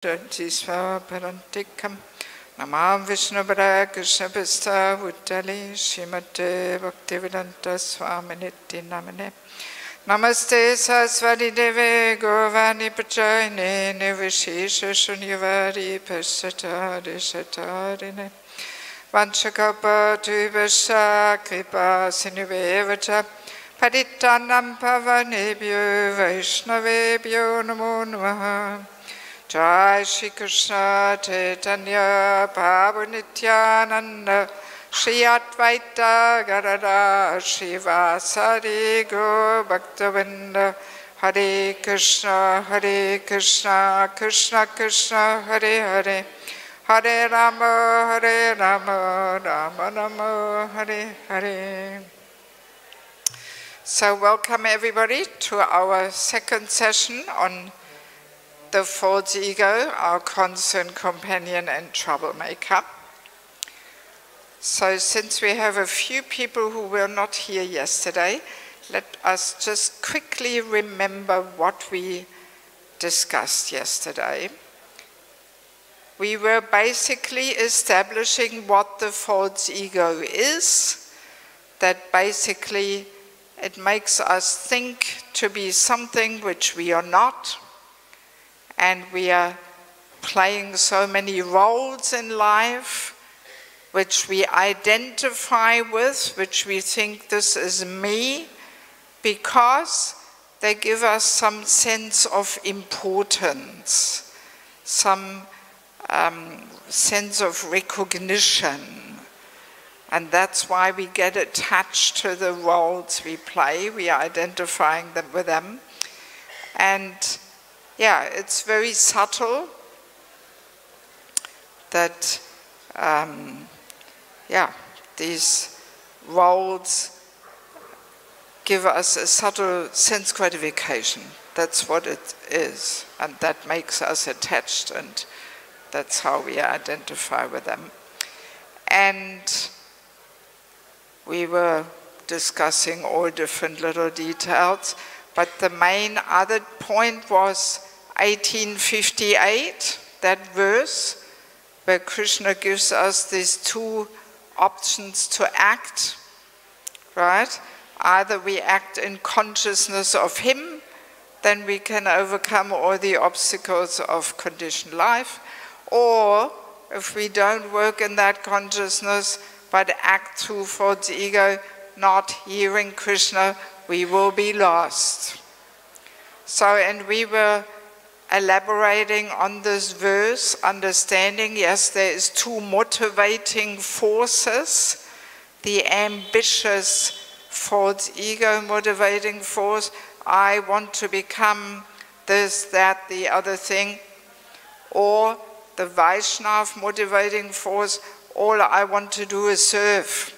Parantikam Namam Vishnubhara Krishna Pista Vuttali Shrimate Bhaktivedanta Swaminiti Namane Namaste Saraswati Deve Govani Pachayane Nivishesha Shunyavadi Pasatari Shatarine Vanchakapa Tuvasha Kripa Sinuvevacha Paditanam Pavanebhyo Vaishnavebhyo Namo Namaha Jai Shri Krishna Chaitanya Prabhu Nityananda Shri Advaita Gadadhara Srivasadi Gaura Bhaktavinda Hare Krishna Krishna Krishna Hare Hare Hare Rama Rama Rama Hare Hare. So welcome everybody to our second session on the false ego, our constant companion and troublemaker. So since we have a few people who were not here yesterday, let us just quickly remember what we discussed yesterday. We were basically establishing what the false ego is, that basically it makes us think to be something which we are not, and we are playing so many roles in life which we identify with, which we think this is me, because they give us some sense of importance, some sense of recognition. And that's why we get attached to the roles we play. We are identifying them with them. And yeah, it's very subtle that, these roles give us a subtle sense gratification. That's what it is. And that makes us attached, and that's how we identify with them. And we were discussing all different little details, but the main other point was 1858, that verse where Krishna gives us these two options to act, right? Either we act in consciousness of Him, then we can overcome all the obstacles of conditioned life, or if we don't work in that consciousness but act through false ego, not hearing Krishna, we will be lost. So, and we were elaborating on this verse, understanding, yes, there is two motivating forces, the ambitious false ego motivating force, I want to become this, that, the other thing, or the Vaishnav motivating force, all I want to do is serve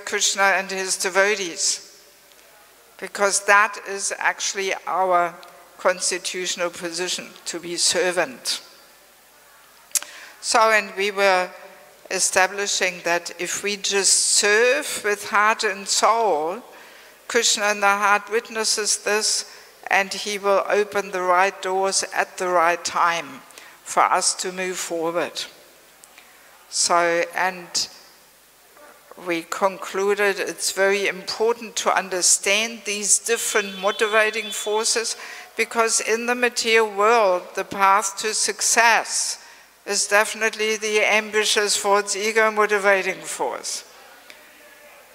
Krishna and his devotees, because that is actually our constitutional position, to be servant. So, and we were establishing that if we just serve with heart and soul, Krishna in the heart witnesses this, and he will open the right doors at the right time for us to move forward. So, and we concluded it's very important to understand these different motivating forces, because in the material world, the path to success is definitely the ambitious false ego motivating force.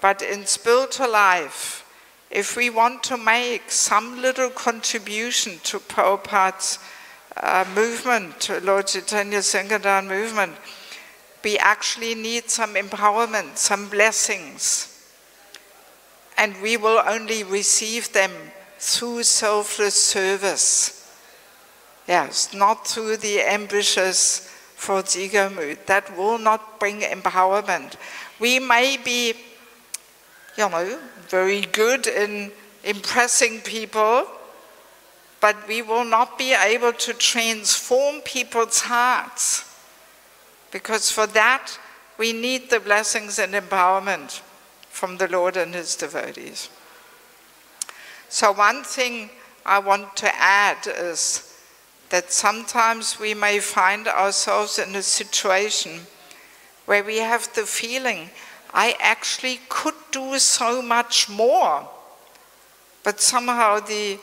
But in spiritual life, if we want to make some little contribution to Prabhupada's movement, to Lord Chaitanya Sankirtan movement, we actually need some empowerment, some blessings. And we will only receive them through selfless service. Yes, not through the ambitious false ego mood. That will not bring empowerment. We may be, very good in impressing people, but we will not be able to transform people's hearts. Because for that, we need the blessings and empowerment from the Lord and his devotees. So one thing I want to add is that sometimes we may find ourselves in a situation where we have the feeling, I actually could do so much more, but somehow the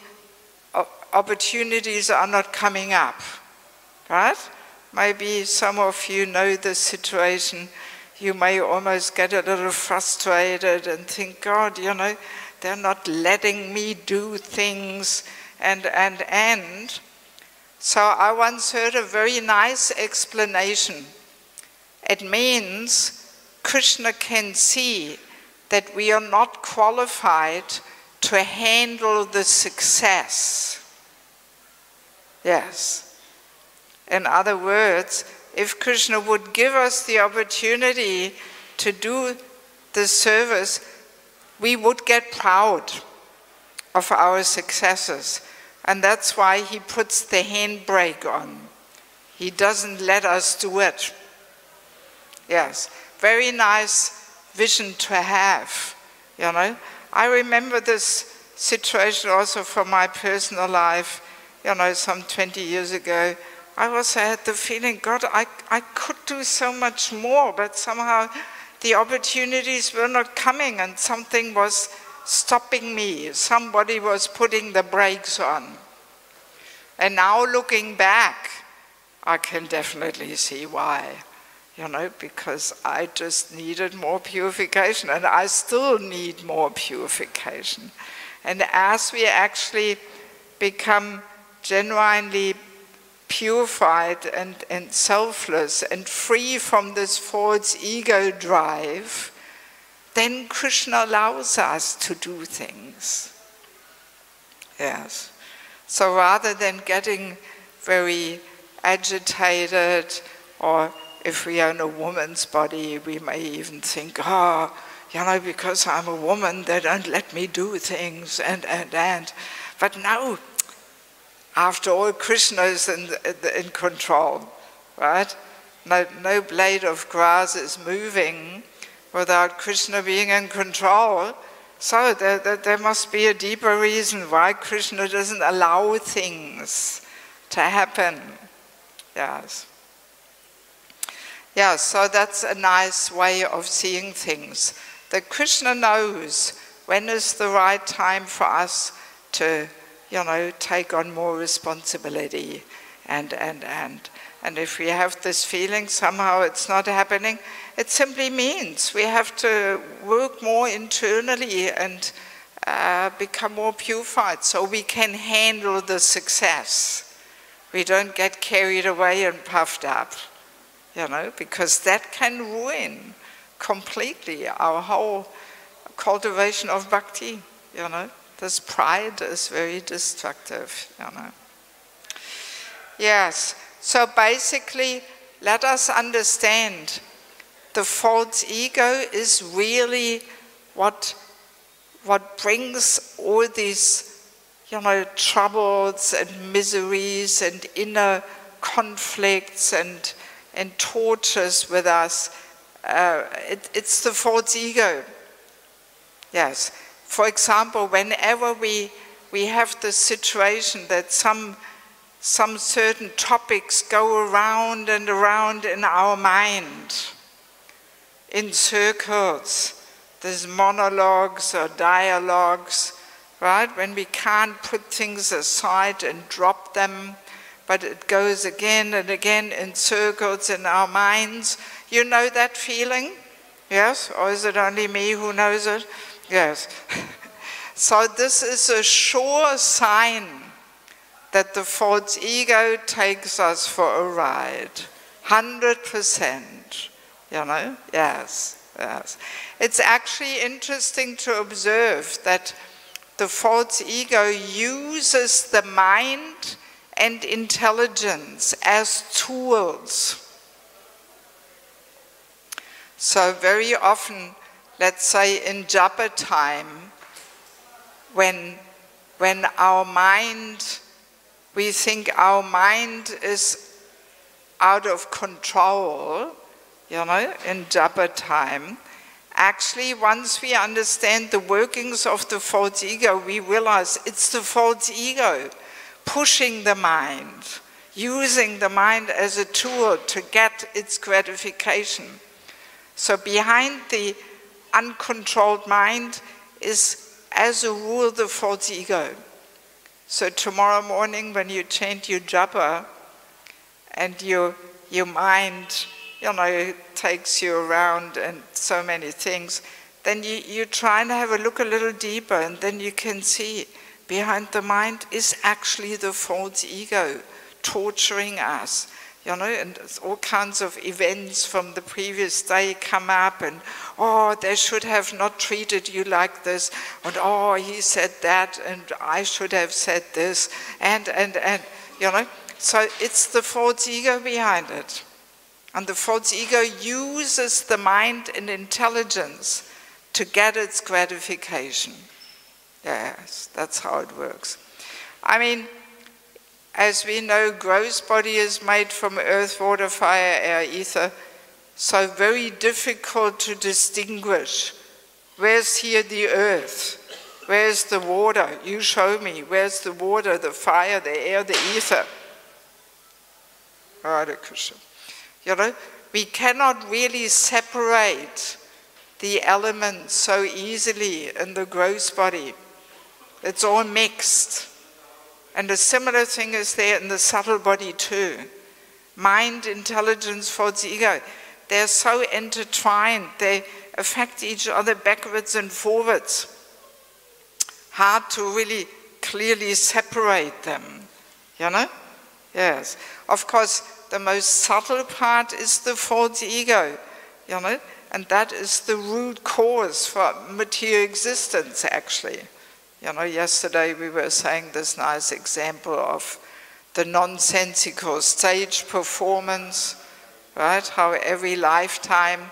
opportunities are not coming up, right? Maybe some of you know the situation. You may almost get a little frustrated and think, God, you know, they're not letting me do things, and. So I once heard a very nice explanation. It means Krishna can see that we are not qualified to handle the success. Yes. In other words, if Krishna would give us the opportunity to do the service, we would get proud of our successes. And that's why he puts the handbrake on. He doesn't let us do it. Yes, very nice vision to have, you know. I remember this situation also from my personal life, you know, some 20 years ago. I also had the feeling, God, I could do so much more, but somehow the opportunities were not coming and something was stopping me. Somebody was putting the brakes on. And now looking back, I can definitely see why, you know, because I just needed more purification, and I still need more purification. And as we actually become genuinely purified and selfless and free from this false ego drive, then Krishna allows us to do things. Yes. So rather than getting very agitated, or if we own a woman's body, we may even think, oh, you know, because I'm a woman, they don't let me do things, and. But no, after all, Krishna is in control, right? No blade of grass is moving without Krishna being in control. So there must be a deeper reason why Krishna doesn't allow things to happen. Yes. Yeah, so that's a nice way of seeing things. That Krishna knows when is the right time for us to, you know, take on more responsibility. And if we have this feeling somehow it's not happening, it simply means we have to work more internally and become more purified so we can handle the success. We don't get carried away and puffed up, you know, because that can ruin completely our whole cultivation of bhakti, you know. This pride is very destructive, you know. Yes, so basically, let us understand the false ego is really what brings all these, you know, troubles and miseries and inner conflicts and tortures with us. It's the false ego. Yes. For example, whenever we have the situation that some certain topics go around and around in our mind, in circles, there's monologues or dialogues, right? When we can't put things aside and drop them, but it goes again and again in circles in our minds. You know that feeling? Yes? Or is it only me who knows it? Yes. So this is a sure sign that the false ego takes us for a ride. 100%. You know? Yes. Yes. It's actually interesting to observe that the false ego uses the mind and intelligence as tools. So very often, let's say in japa time, when our mind, we think our mind is out of control, you know, in japa time, actually once we understand the workings of the false ego, we realize it's the false ego pushing the mind, using the mind as a tool to get its gratification. So behind the uncontrolled mind is, as a rule, the false ego. So tomorrow morning when you chant your japa and your mind, takes you around and so many things, then you try and have a look a little deeper, and then you can see behind the mind is actually the false ego torturing us. And all kinds of events from the previous day come up, and they should have not treated you like this, and he said that, and I should have said this, and so it's the false ego behind it. And the false ego uses the mind and intelligence to get its gratification. Yes, that's how it works. I mean, as we know, gross body is made from earth, water, fire, air, ether, so very difficult to distinguish. Where's here the earth? Where's the water? You show me. Where's the water, the fire, the air, the ether? Hare Krishna. We cannot really separate the elements so easily in the gross body. It's all mixed. And a similar thing is there in the subtle body too. Mind, intelligence, false ego, they're so intertwined. They affect each other backwards and forwards. Hard to really clearly separate them, Yes. Of course, the most subtle part is the false ego, and that is the root cause for material existence, actually. Yesterday we were saying this nice example of the nonsensical stage performance, right? How every lifetime,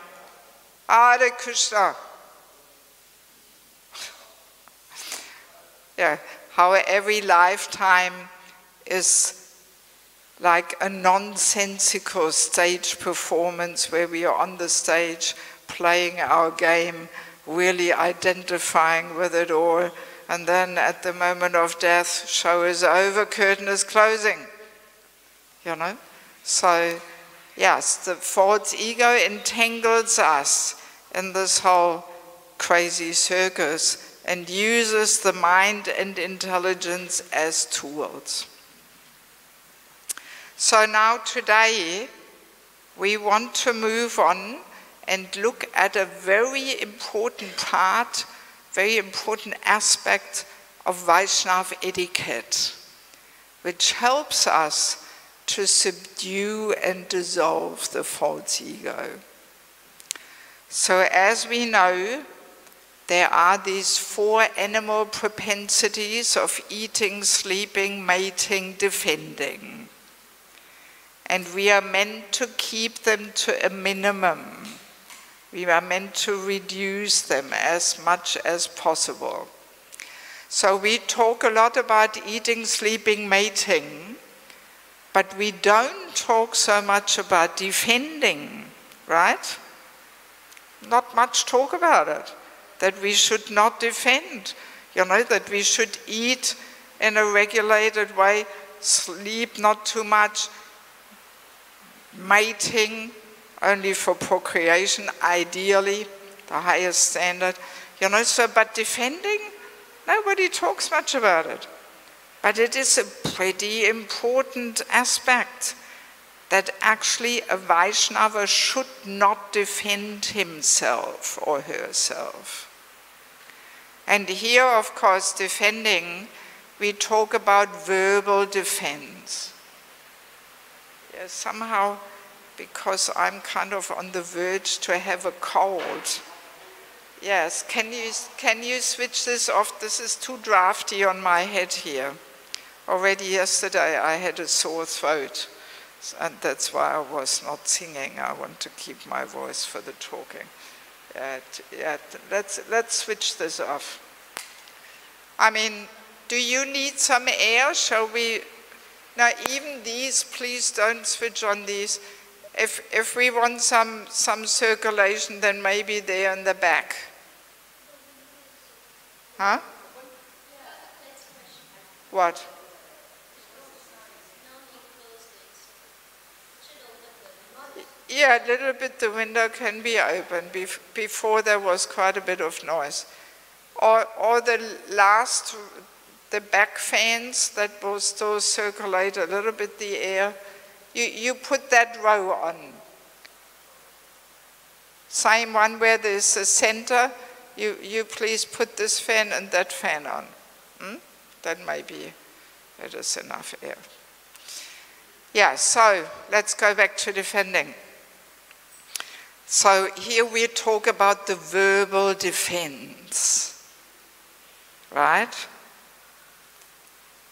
Hare Krishna. How every lifetime is like a nonsensical stage performance where we are on the stage playing our game, really identifying with it all, and then at the moment of death, show is over, curtain is closing. So, yes, the false ego entangles us in this whole crazy circus and uses the mind and intelligence as tools. So now today we want to move on and look at a very important part, very important aspect of Vaishnava etiquette, which helps us to subdue and dissolve the false ego. So as we know, there are these 4 animal propensities of eating, sleeping, mating, defending. And we are meant to keep them to a minimum. We are meant to reduce them as much as possible. So we talk a lot about eating, sleeping, mating, but we don't talk so much about defending, right? Not much talk about it, that we should not defend, that we should eat in a regulated way, sleep not too much, mating only for procreation, ideally, the highest standard, but defending, nobody talks much about it. But it is a pretty important aspect that actually a Vaishnava should not defend himself or herself. And here, of course, defending, we talk about verbal defense. Yes, somehow, because I'm kind of on the verge to have a cold. Yes, can you switch this off? This is too drafty on my head here. Already yesterday I had a sore throat, and that's why I was not singing. I want to keep my voice for the talking. Let's switch this off. I mean, do you need some air? Shall we? Now, even these, please don't switch on these. If we want some circulation, then maybe they're in the back. Huh? What? a little bit the window can be open. Before there was quite a bit of noise. Or the back fans that will still circulate a little bit the air. You put that row on. Same one where there's a center. You please put this fan and that fan on. That maybe it is enough air. Yeah, so let's go back to defending. So here we talk about the verbal defense, right?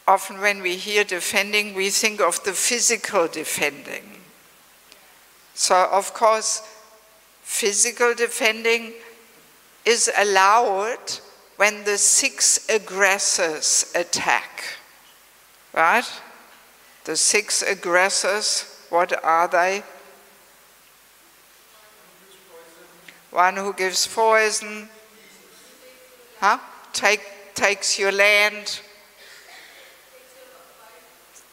Often when we hear defending, we think of the physical defending. So of course, physical defending is allowed when the 6 aggressors attack, right? The 6 aggressors, what are they? One who gives poison, takes your land,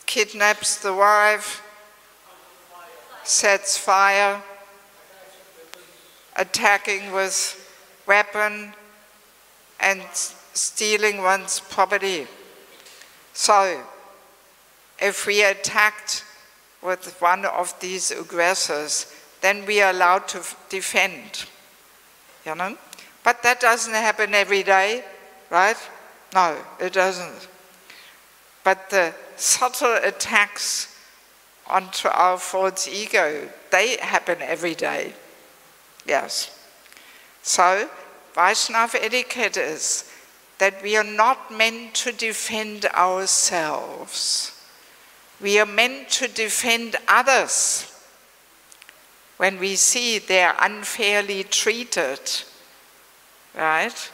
kidnaps the wife, sets fire, attacking with weapon, and stealing one's property. So, if we attacked with one of these aggressors, then we are allowed to defend, you know? But that doesn't happen every day, right? No, it doesn't. But the subtle attacks onto our false ego, they happen every day. Yes. So, Vaishnava etiquette is that we are not meant to defend ourselves. We are meant to defend others when we see they are unfairly treated, right?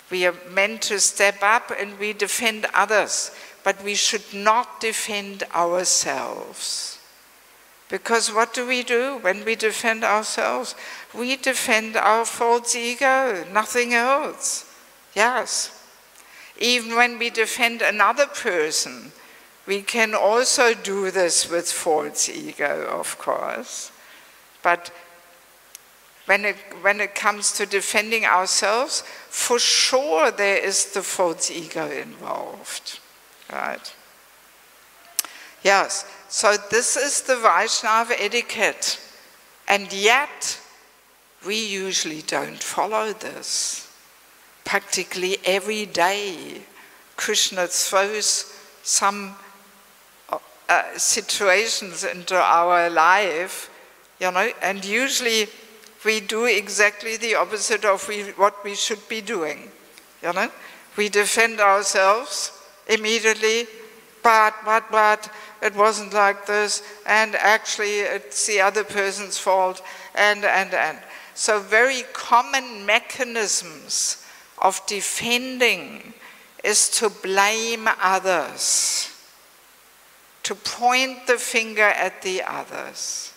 We are meant to step up and we defend others, but we should not defend ourselves. Because what do we do when we defend ourselves? We defend our false ego, nothing else. Yes. Even when we defend another person, we can also do this with false ego, of course. But when it comes to defending ourselves, for sure there is the false ego involved, right? Yes, so this is the Vaishnava etiquette, and yet we usually don't follow this. Practically every day, Krishna throws some situations into our life, you know, and usually we do exactly the opposite of what we should be doing, you know. We defend ourselves immediately, but, it wasn't like this, and actually it's the other person's fault, and. So very common mechanisms of defending is to blame others, to point the finger at the others,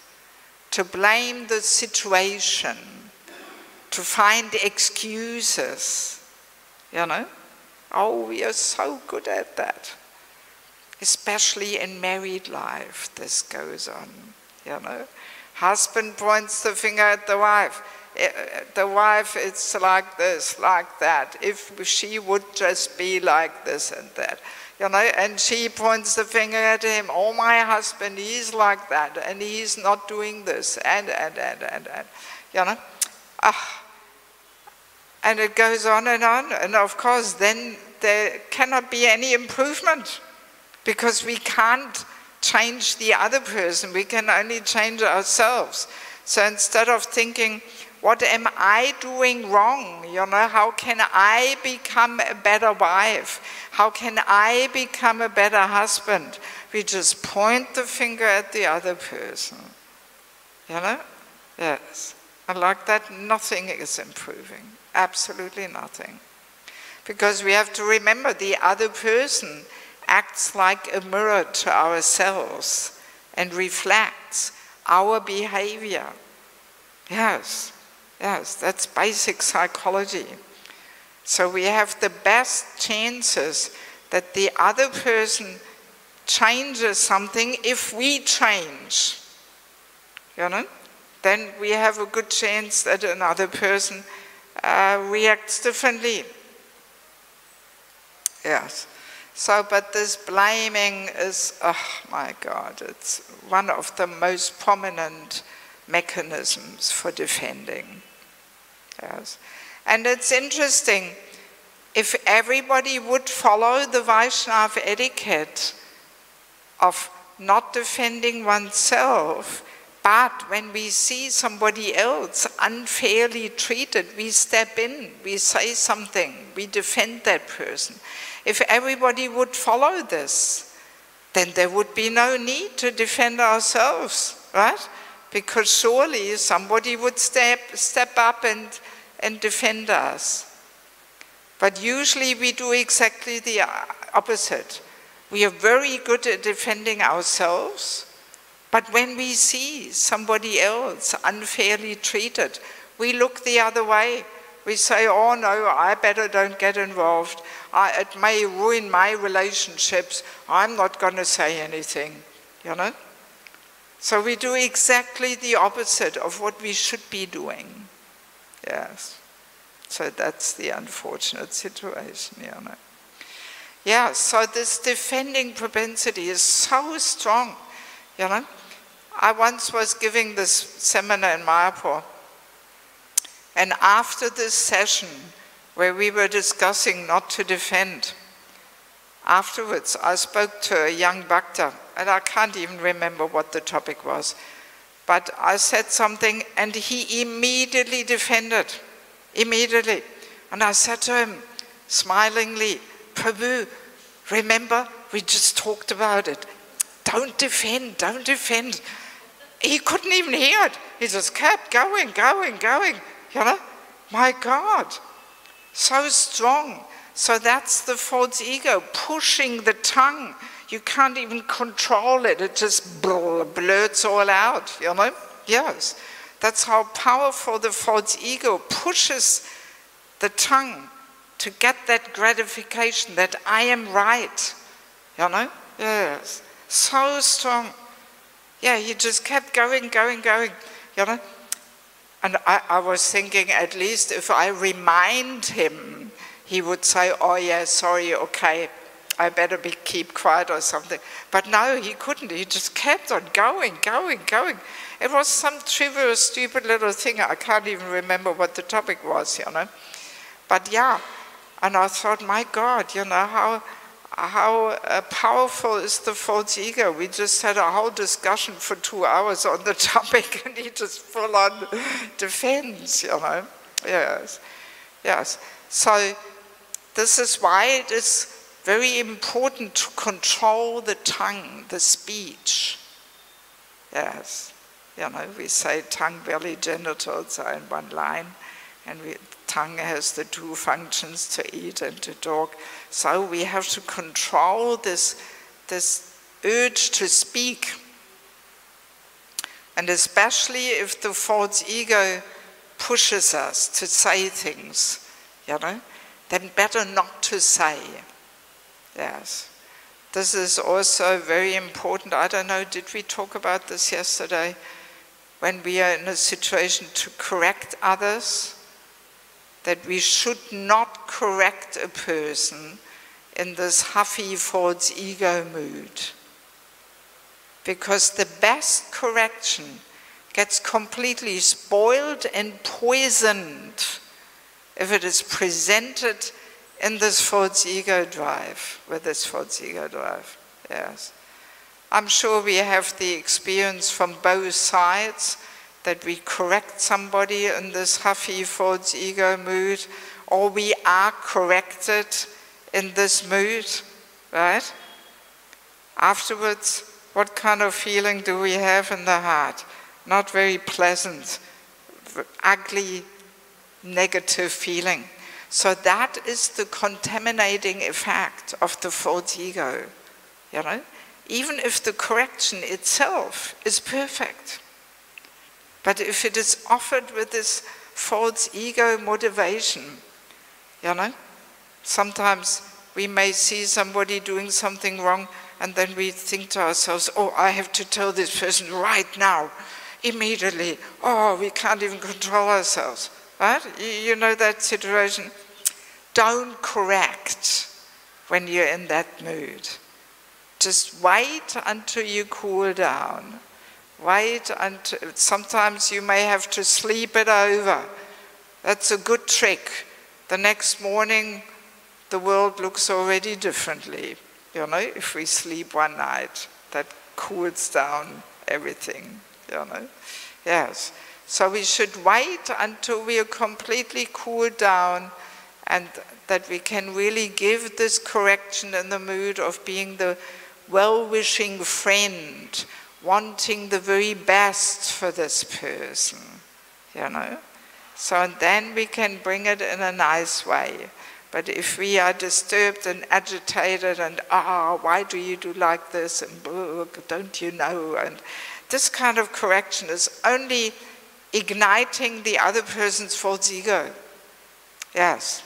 to blame the situation, to find excuses, you know. Oh, we are so good at that. Especially in married life, this goes on, you know. Husband points the finger at the wife. The wife, it's like this, like that. If she would just be like this and that, you know, and she points the finger at him. Oh, my husband, he's like that, and he's not doing this, and, you know. And it goes on, and of course, then there cannot be any improvement, because we can't change the other person, we can only change ourselves. So instead of thinking, what am I doing wrong? You know, how can I become a better wife? How can I become a better husband? We just point the finger at the other person. You know? Yes. And like that, nothing is improving. Absolutely nothing. Because we have to remember the other person acts like a mirror to ourselves and reflects our behavior. Yes, that's basic psychology. So we have the best chances that the other person changes something if we change. You know? then we have a good chance that another person reacts differently. Yes. So, but this blaming is, oh my God, it's one of the most prominent mechanisms for defending. Yes. And it's interesting, if everybody would follow the Vaishnava etiquette of not defending oneself, but when we see somebody else unfairly treated, we step in, we say something, we defend that person. If everybody would follow this, then there would be no need to defend ourselves, right? Because surely somebody would step up and defend us. But usually we do exactly the opposite. We are very good at defending ourselves, but when we see somebody else unfairly treated, we look the other way. We say, oh no, I better don't get involved. It may ruin my relationships. I'm not going to say anything, you know? So we do exactly the opposite of what we should be doing. Yes. So that's the unfortunate situation, you know. Yeah, so this defending propensity is so strong, you know. I once was giving this seminar in Mayapur, and after this session, where we were discussing not to defend, afterwards I spoke to a young bhakta, and I can't even remember what the topic was, but I said something and he immediately defended, immediately. And I said to him, smilingly, Prabhu, remember, we just talked about it. Don't defend, don't defend. He couldn't even hear it. He just kept going, you know. My God, so strong. So that's the false ego, pushing the tongue. You can't even control it. It just blurts all out, you know. Yes, that's how powerful the false ego pushes the tongue to get that gratification that I am right, you know. Yes, so strong. Yeah, he just kept going, you know. And I was thinking, at least if I remind him, he would say, oh yeah, sorry, okay, I better keep quiet or something. But no, he couldn't. He just kept on going. It was some trivial, stupid little thing. I can't even remember what the topic was, you know. But yeah, and I thought, my God, you know, how powerful is the false ego? We just had a whole discussion for 2 hours on the topic, and he just full on defends, you know. Yes, yes. So this is why it is very important to control the tongue, the speech. Yes, you know, we say tongue, belly, genitals are in one line, and tongue has the 2 functions, to eat and to talk. So we have to control this urge to speak. And especially if the false ego pushes us to say things, you know, then better not to say. Yes. This is also very important. I don't know, did we talk about this yesterday? When we are in a situation to correct others, that we should not correct a person in this huffy false ego mood. Because the best correction gets completely spoiled and poisoned if it is presented in this false ego drive, with this false ego drive, yes. I'm sure we have the experience from both sides, that we correct somebody in this huffy false ego mood, or we are corrected in this mood, right? Afterwards, what kind of feeling do we have in the heart? Not very pleasant, ugly, negative feeling. So that is the contaminating effect of the false ego, you know? Even if the correction itself is perfect. But if it is offered with this false ego motivation, you know, sometimes we may see somebody doing something wrong, and then we think to ourselves, oh, I have to tell this person right now, immediately, oh, we can't even control ourselves, right? You know that situation? Don't correct when you're in that mood. Just wait until you cool down. Wait until, sometimes you may have to sleep it over. That's a good trick. The next morning, the world looks already differently. You know, if we sleep one night, that cools down everything, you know. Yes. So we should wait until we are completely cooled down and that we can really give this correction in the mood of being the well-wishing friend, wanting the very best for this person, you know. So and then we can bring it in a nice way. But if we are disturbed and agitated and, why do you do like this, and don't you know, and this kind of correction is only igniting the other person's false ego. Yes.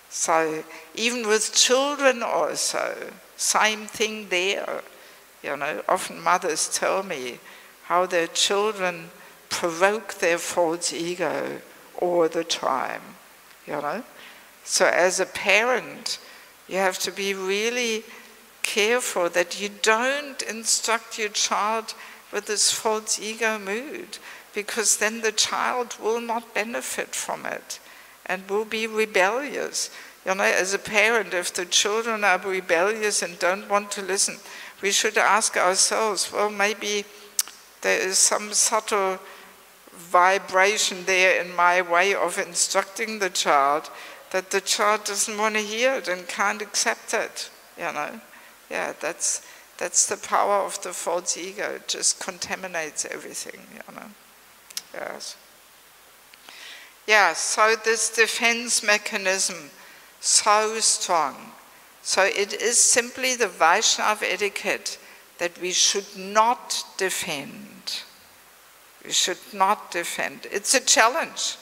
So even with children also, same thing there. You know, often mothers tell me how their children provoke their false ego all the time, you know. So as a parent, you have to be really careful that you don't instruct your child with this false ego mood, because then the child will not benefit from it and will be rebellious. You know, as a parent, if the children are rebellious and don't want to listen, we should ask ourselves, well, maybe there is some subtle vibration there in my way of instructing the child that the child doesn't want to hear it and can't accept it, you know. Yeah, that's the power of the false ego. It just contaminates everything, you know. Yes. Yeah, so this defense mechanism, so strong. So it is simply the Vaishnava etiquette that we should not defend. We should not defend. It's a challenge,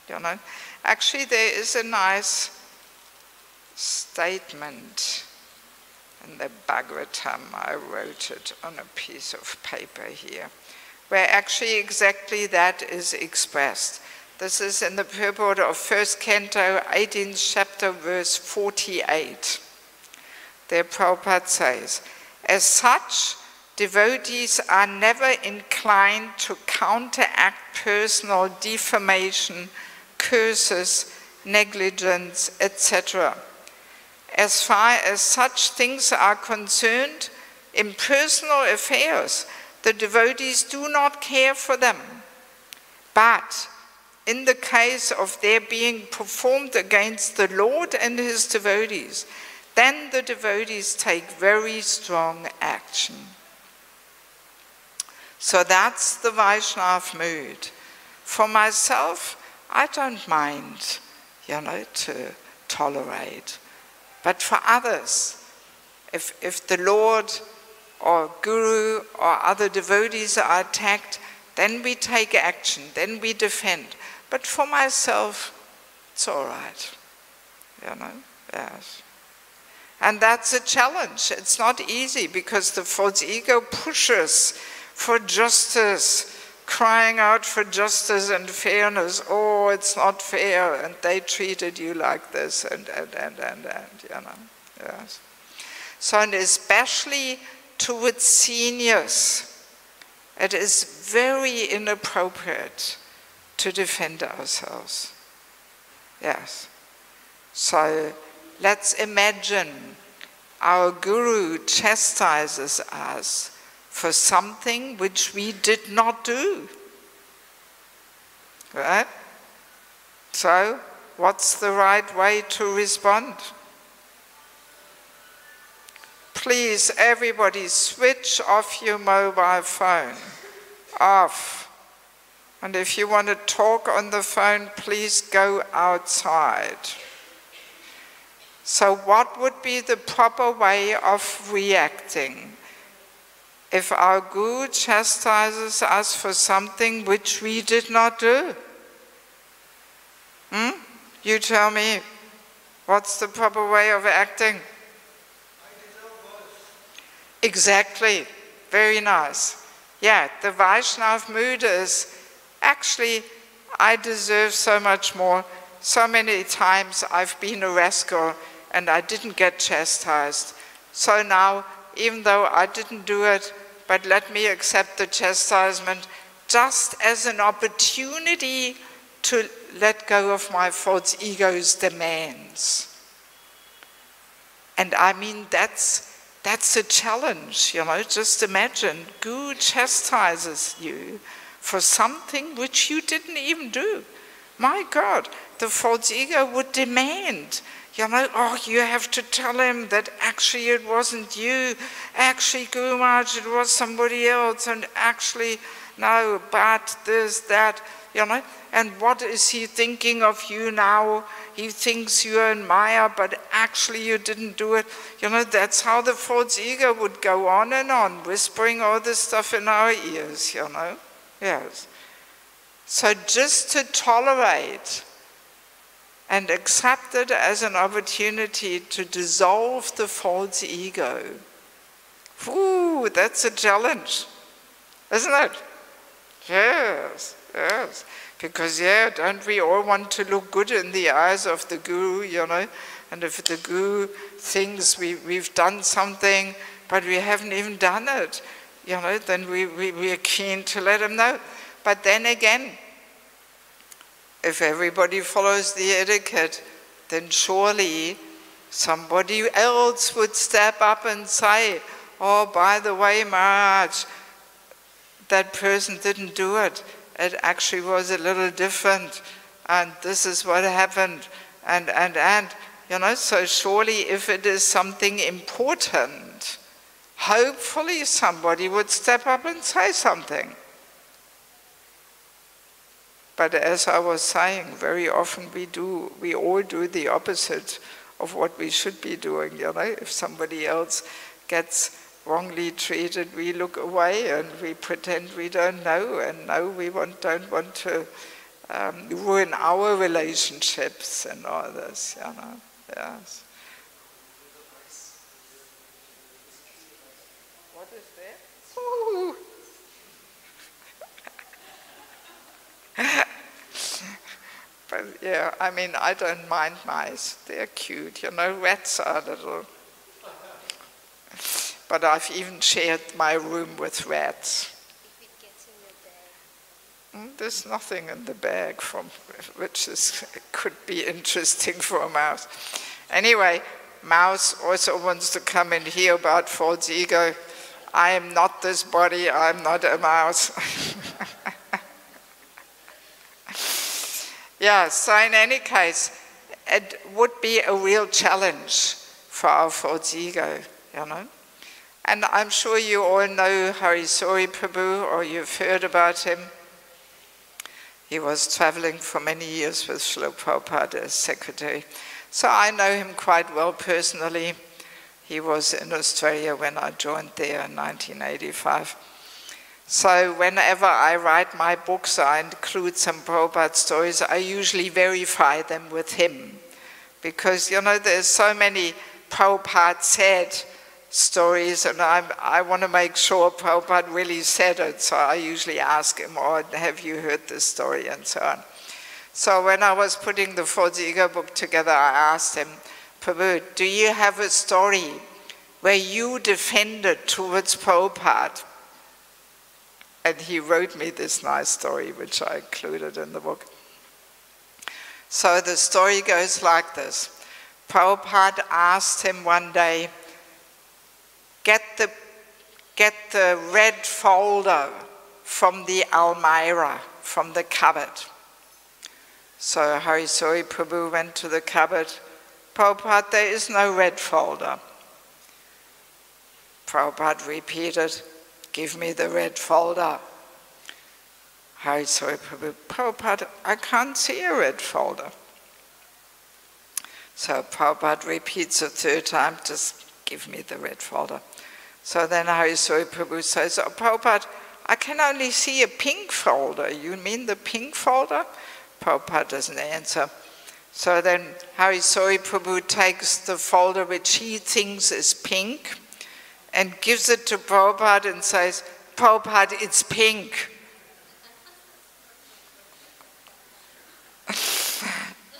you know. Actually, there is a nice statement in the Bhagavatam. I wrote it on a piece of paper here, where actually exactly that is expressed. This is in the purport of 1st Canto, 18th chapter, verse 48. There Prabhupada says, as such, devotees are never inclined to counteract personal defamation, curses, negligence, etc. As far as such things are concerned, in personal affairs, the devotees do not care for them. But in the case of their being performed against the Lord and his devotees, then the devotees take very strong action. So that's the Vaishnava mood. For myself, I don't mind, you know, to tolerate. But for others, if the Lord or Guru or other devotees are attacked, then we take action, then we defend. But for myself, it's all right, you know, yes. And that's a challenge. It's not easy because the false ego pushes for justice, crying out for justice and fairness. Oh, it's not fair, and they treated you like this, and you know, yes. So, and especially towards seniors, it is very inappropriate to defend ourselves. Yes. So let's imagine our Guru chastises us for something which we did not do. Right? So, what's the right way to respond? Please, everybody, switch off your mobile phone. Off. And if you want to talk on the phone, please go outside. So what would be the proper way of reacting if our Guru chastises us for something which we did not do? You tell me, what's the proper way of acting? Exactly. Very nice. yeah, the Vaishnav mood is, actually, I deserve so much more. So many times I've been a rascal and I didn't get chastised. So now, even though I didn't do it, but let me accept the chastisement just as an opportunity to let go of my false ego's demands. And I mean, that's a challenge, you know. Just imagine, Guru chastises you for something which you didn't even do. My God, the false ego would demand, you know, oh, you have to tell him that actually it wasn't you, actually Guru Maharaj, it was somebody else, and actually, no, but this, that, you know. And what is he thinking of you now? He thinks you're in Maya, but actually you didn't do it. You know, that's how the false ego would go on and on, whispering all this stuff in our ears, you know. Yes. So just to tolerate and accept it as an opportunity to dissolve the false ego. Ooh, that's a challenge, isn't it? Yes, yes. Because, yeah, don't we all want to look good in the eyes of the Guru, you know? And if the Guru thinks we've done something, but we haven't even done it, you know, then we are keen to let him know. But then again, if everybody follows the etiquette, then surely somebody else would step up and say, oh, by the way, Maharaj, that person didn't do it. It actually was a little different, and this is what happened, and, you know, so surely if it is something important, hopefully somebody would step up and say something. But as I was saying, very often we all do the opposite of what we should be doing, you know. If somebody else gets wrongly treated, we look away and we pretend we don't know, and no, we don't want to ruin our relationships and all this, you know. Yes. What is that? Ooh. But yeah, I mean, I don't mind mice. They're cute, you know. Rats are little. But I've even shared my room with rats. If it gets in your bag. There's nothing in the bag which could be interesting for a mouse. Anyway, mouse also wants to come and hear about false ego. I am not this body, I'm not a mouse. Yeah, so in any case, it would be a real challenge for our false ego, you know. And I'm sure you all know Harisori Prabhu, or you've heard about him. He was traveling for many years with Srila Prabhupada as secretary. So I know him quite well personally. He was in Australia when I joined there in 1985. So whenever I write my books, I include some Prabhupada stories. I usually verify them with him. Because, you know, there's so many Prabhupada said stories, and I want to make sure Prabhupada really said it, so I usually ask him, oh, have you heard this story, and so on. So when I was putting the False Ego book together, I asked him, Prabhu, do you have a story where you defended towards Prabhupada? And he wrote me this nice story, which I included in the book. So the story goes like this. Prabhupada asked him one day, get the red folder from the Almirah, from the cupboard. So Harisori Prabhu went to the cupboard. Prabhupada, there is no red folder. Prabhupada repeated, give me the red folder. Harisori Prabhu, Prabhupada, I can't see a red folder. So Prabhupada repeats a third time, just give me the red folder. So then Harisori Prabhu says, oh, Prabhupada, I can only see a pink folder. You mean the pink folder? Prabhupada doesn't answer. So then Harisori Prabhu takes the folder which he thinks is pink and gives it to Prabhupada and says, Prabhupada, it's pink.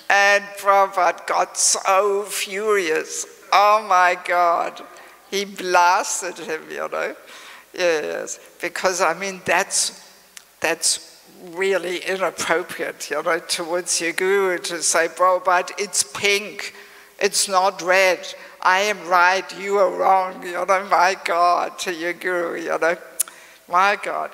And Prabhupada got so furious. Oh my God. He blasted him, you know. Yes, because I mean, that's really inappropriate, you know, towards your guru to say, Prabhupada, it's pink, it's not red. I am right, you are wrong, you know, my God, to your guru, you know, my God.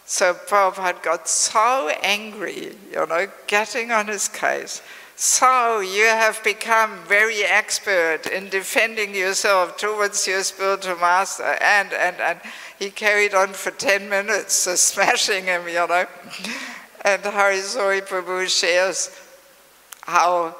So Prabhupada got so angry, you know, getting on his case. So you have become very expert in defending yourself towards your spiritual master, and he carried on for 10 minutes, smashing him, you know. And Harisori Prabhu shares how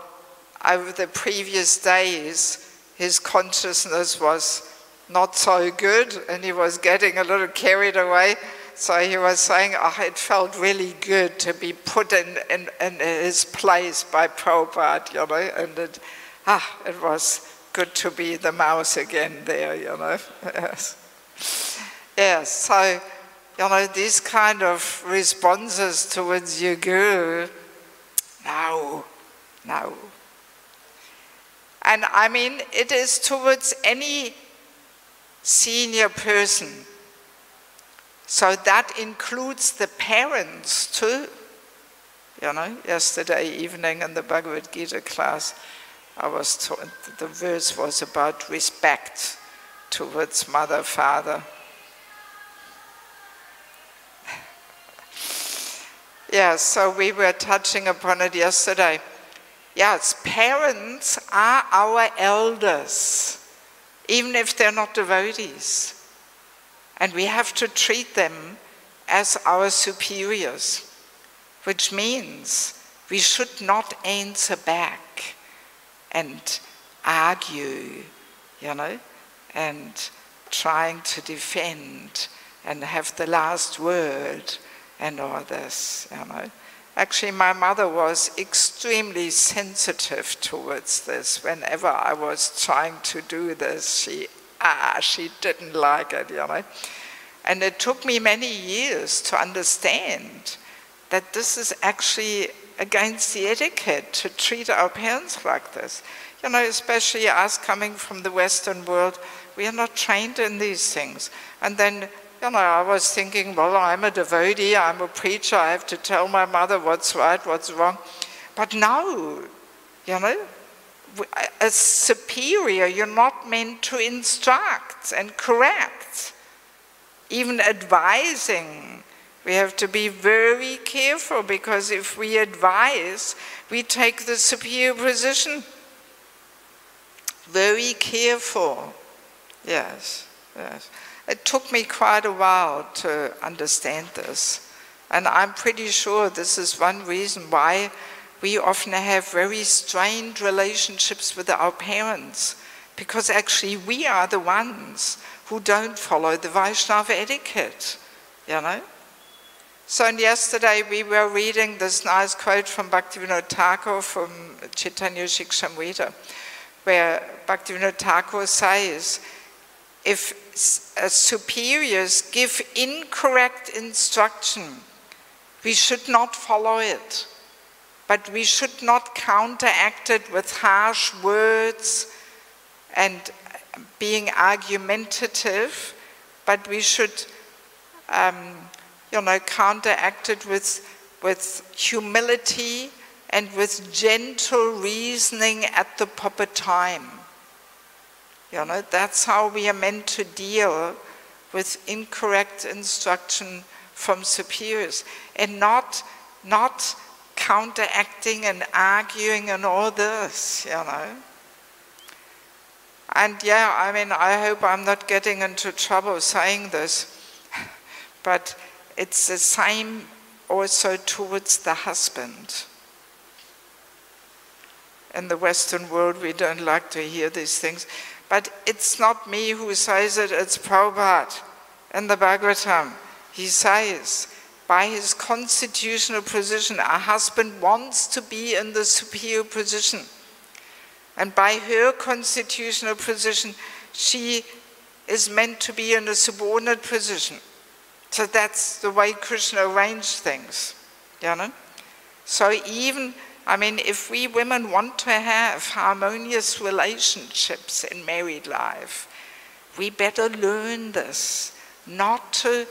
over the previous days his consciousness was not so good and he was getting a little carried away. So he was saying, oh, it felt really good to be put in his place by Prabhupada, you know, and it was good to be the mouse again there, you know. Yes. Yes, so, you know, these kind of responses towards your guru, no. And I mean, it is towards any senior person. So that includes the parents too. You know, yesterday evening in the Bhagavad Gita class, I was told the verse was about respect towards mother, father. Yeah, so we were touching upon it yesterday. Yes, parents are our elders, even if they're not devotees. And we have to treat them as our superiors, which means we should not answer back and argue, you know, and trying to defend and have the last word and all this, you know. Actually, my mother was extremely sensitive towards this. Whenever I was trying to do this, she didn't like it, you know. And it took me many years to understand that this is actually against the etiquette to treat our parents like this. You know, especially us coming from the Western world, we are not trained in these things. And then, you know, I was thinking, well, I'm a devotee, I'm a preacher, I have to tell my mother what's right, what's wrong. But no, you know, as superior, you're not meant to instruct and correct. Even advising, we have to be very careful, because if we advise, we take the superior position. Very careful. Yes, yes. It took me quite a while to understand this. And I'm pretty sure this is one reason why we often have very strained relationships with our parents, because actually we are the ones who don't follow the Vaishnava etiquette, you know. So yesterday we were reading this nice quote from Bhaktivinoda Thakur from Chaitanya Shikshamrita, where Bhaktivinoda Thakur says, if superiors give incorrect instruction, we should not follow it. But we should not counteract it with harsh words and being argumentative, but we should, you know, counteract it with humility and with gentle reasoning at the proper time. You know, that's how we are meant to deal with incorrect instruction from superiors, and not counteracting and arguing and all this, you know. And yeah, I mean, I hope I'm not getting into trouble saying this, but it's the same also towards the husband. In the Western world, we don't like to hear these things, but it's not me who says it, it's Prabhupada. In the Bhagavatam, he says, by his constitutional position, a husband wants to be in the superior position. And by her constitutional position, she is meant to be in a subordinate position. So that's the way Krishna arranged things, you know. So even, I mean, if we women want to have harmonious relationships in married life, we better learn this, not to,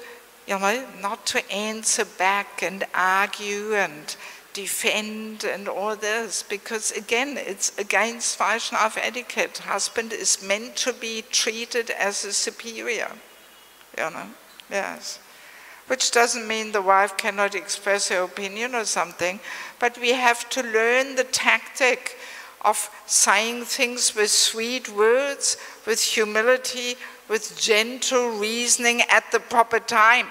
you know, not to answer back and argue and defend and all this, because again, it's against Vaishnava etiquette. Husband is meant to be treated as a superior, you know, yes. Which doesn't mean the wife cannot express her opinion or something, but we have to learn the tactic of saying things with sweet words, with humility, with gentle reasoning at the proper time,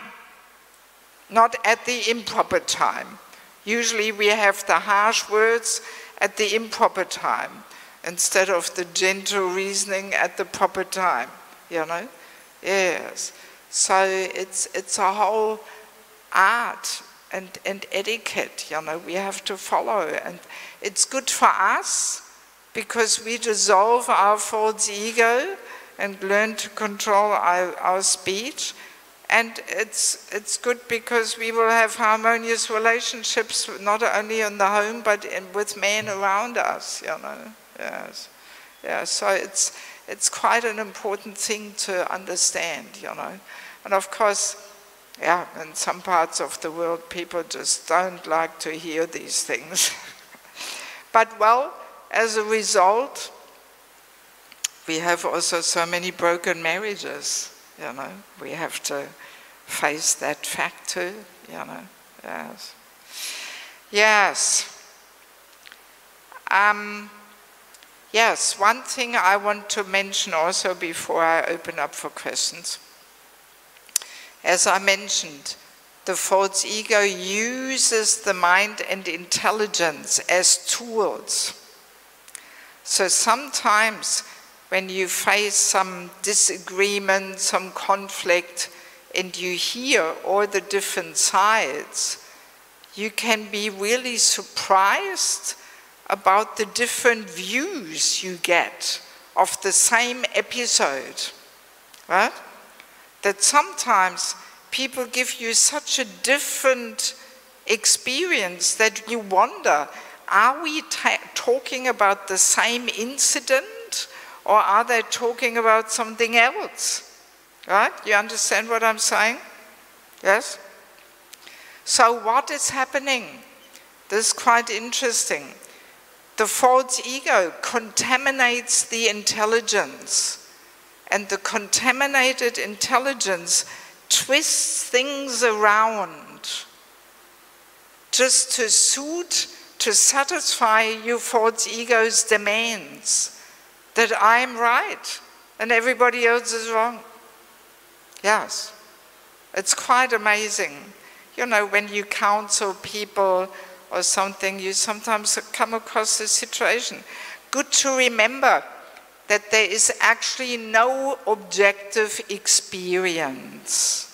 not at the improper time. Usually we have the harsh words at the improper time instead of the gentle reasoning at the proper time, you know? Yes. So it's a whole art and etiquette, you know, we have to follow. And it's good for us because we dissolve our false ego and learn to control our speech. And it's good because we will have harmonious relationships not only in the home but with men around us, you know. Yes. Yeah, so it's quite an important thing to understand, you know. And of course, yeah, in some parts of the world people just don't like to hear these things. But well, as a result, we have also so many broken marriages, you know. We have to face that fact too, you know. Yes. Yes. Yes, one thing I want to mention also before I open up for questions. As I mentioned, the false ego uses the mind and intelligence as tools. So sometimes when you face some disagreement, some conflict, and you hear all the different sides, you can be really surprised about the different views you get of the same episode, right? That sometimes people give you such a different experience that you wonder, are we talking about the same incident or are they talking about something else? Right? You understand what I'm saying? Yes? So what is happening? This is quite interesting. The false ego contaminates the intelligence, and the contaminated intelligence twists things around just to suit, to satisfy your false ego's demands that I'm right and everybody else is wrong. Yes, it's quite amazing. You know, when you counsel people or something, you sometimes come across this situation. Good to remember that there is actually no objective experience.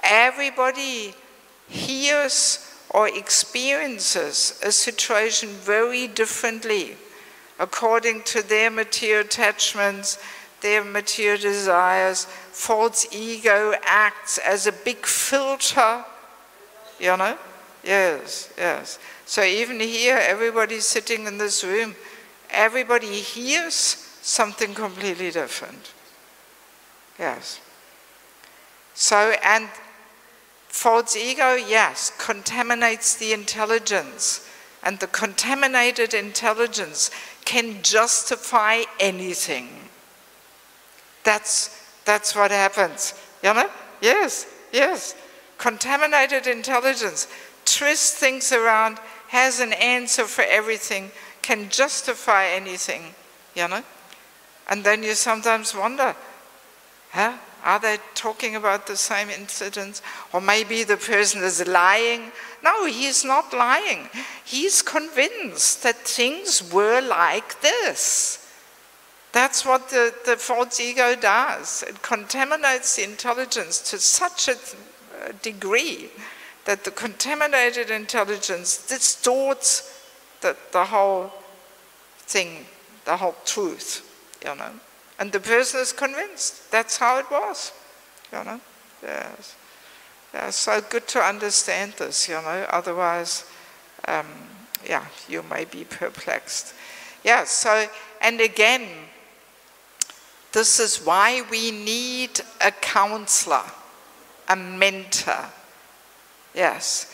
Everybody hears or experiences a situation very differently according to their material attachments, their material desires. False ego acts as a big filter, you know? Yes, yes. So even here, everybody sitting in this room, everybody hears something completely different. Yes. So, and false ego, yes, contaminates the intelligence. And the contaminated intelligence can justify anything. That's what happens. You know? Yes, yes. Contaminated intelligence twists things around, has an answer for everything, can justify anything, you know? And then you sometimes wonder, huh? Are they talking about the same incidents? Or maybe the person is lying. No, he's not lying. He's convinced that things were like this. That's what the false ego does. It contaminates the intelligence to such a degree that the contaminated intelligence distorts the whole thing, the whole truth, you know. And the person is convinced that's how it was, you know. Yes. Yeah, so good to understand this, otherwise, you may be perplexed. Yeah, so, and again, this is why we need a counselor, a mentor. Yes,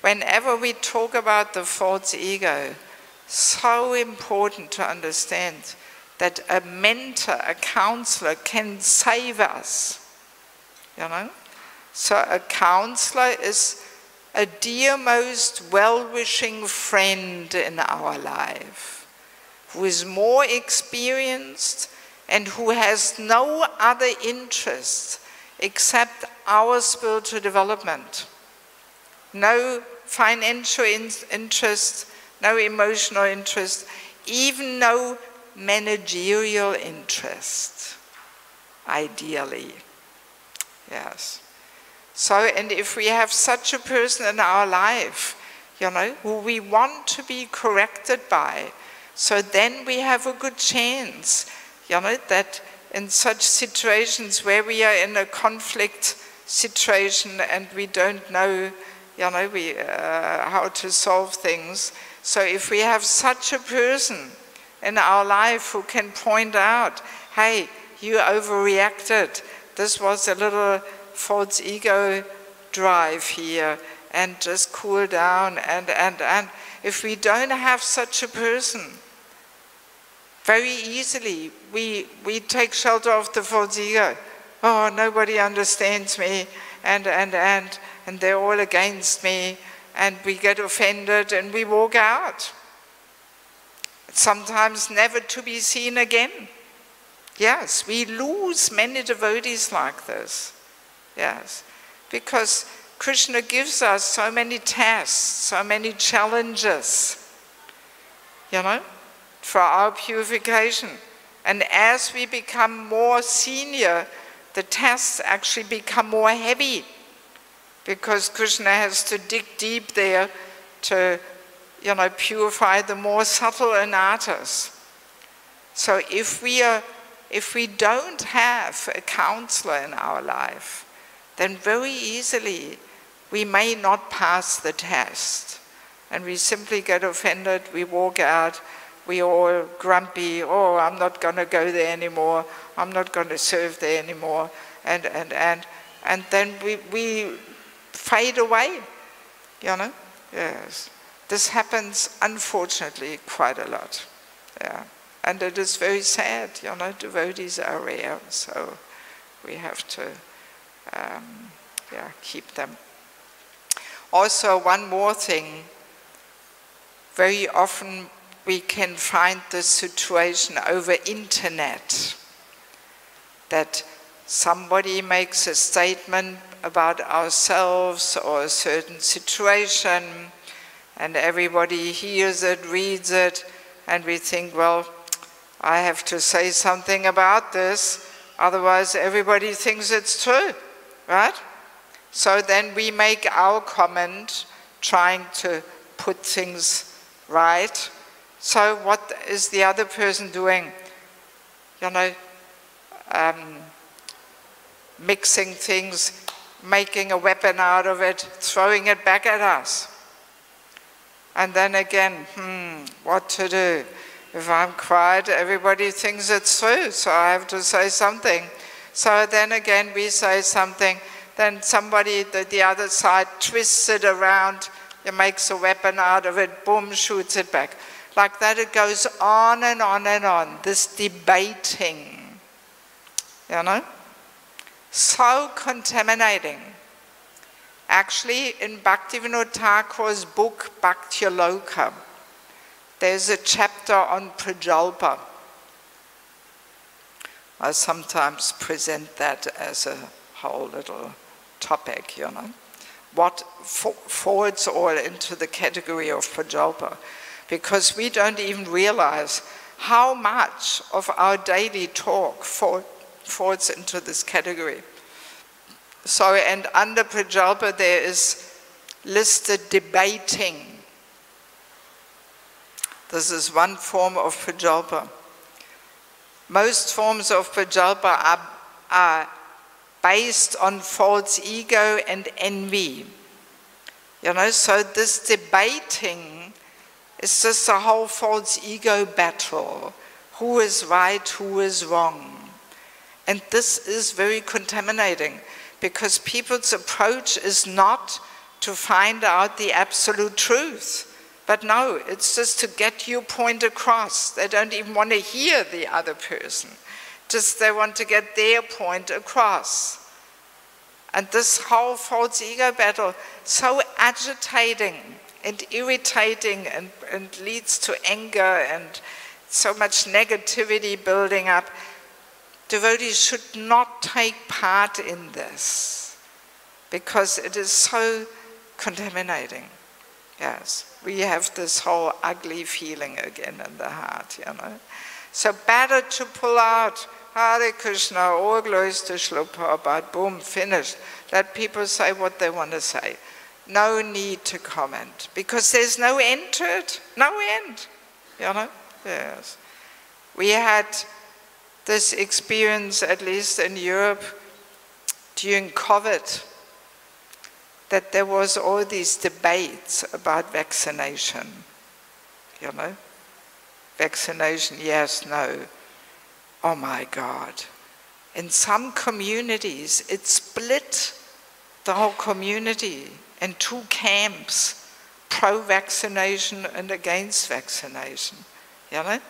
whenever we talk about the false ego, so important to understand that a mentor, a counselor can save us, So a counselor is a dear, most well-wishing friend in our life, who is more experienced and who has no other interest except our spiritual development. No financial interest, no emotional interest, even no managerial interest, ideally. Yes. So, and if we have such a person in our life, who we want to be corrected by, so then we have a good chance, that in such situations where we are in a conflict situation and we don't know, how to solve things. So if we have such a person in our life who can point out, hey, you overreacted, this was a little false ego drive here, and just cool down, and if we don't have such a person, very easily we take shelter of the false ego. Oh, nobody understands me, and they're all against me, and we get offended and we walk out. Sometimes never to be seen again. Yes, we lose many devotees like this. Yes, because Krishna gives us so many tests, so many challenges, for our purification. And as we become more senior, the tests actually become more heavy, because Krishna has to dig deep there to, purify the more subtle anarthas. So if we don't have a counselor in our life, then very easily we may not pass the test. And we simply get offended, we walk out, we all grumpy, oh, I'm not going to go there anymore, I'm not going to serve there anymore, and then we fade away, Yes. This happens, unfortunately, quite a lot. Yeah. And it is very sad, devotees are rare, so we have to keep them. Also, one more thing, very often we can find this situation over internet, that somebody makes a statement about ourselves or a certain situation, and everybody hears it, reads it, and we think, well, I have to say something about this, otherwise everybody thinks it's true, right? So then we make our comment, trying to put things right. So what is the other person doing? Mixing things, making a weapon out of it, throwing it back at us. And then again, what to do? If I'm quiet, everybody thinks it's true, so I have to say something. So then again we say something, then somebody, the other side, twists it around, makes a weapon out of it, boom, shoots it back. Like that it goes on and on and on, this debating, So contaminating. Actually, in Bhaktivinoda Thakur's book, Bhaktiloka, there's a chapter on Prajalpa. I sometimes present that as a whole little topic, What falls all into the category of Prajalpa. Because we don't even realize how much of our daily talk falls into this category. So, and under Prajalpa there is listed debating. This is one form of Prajalpa. Most forms of Prajalpa are based on false ego and envy. You know, so this debating is just a whole false ego battle. Who is right, who is wrong? And this is very contaminating, because people's approach is not to find out the absolute truth. But no, it's just to get your point across. They don't even want to hear the other person. Just they want to get their point across. And this whole false ego battle, so agitating and irritating and leads to anger and so much negativity building up. Devotees should not take part in this, because it is so contaminating. Yes, we have this whole ugly feeling again in the heart, you know. So better to pull out, Hare Krishna, all glories to Srila Prabhupada, boom, finished. Let people say what they want to say. No need to comment, because there's no end to it, no end, you know. Yes. We had this experience, at least in Europe, during COVID, that there was all these debates about vaccination, you know. Vaccination, yes, no. Oh my God. In some communities, it split the whole community in two camps, pro-vaccination and against vaccination, you know.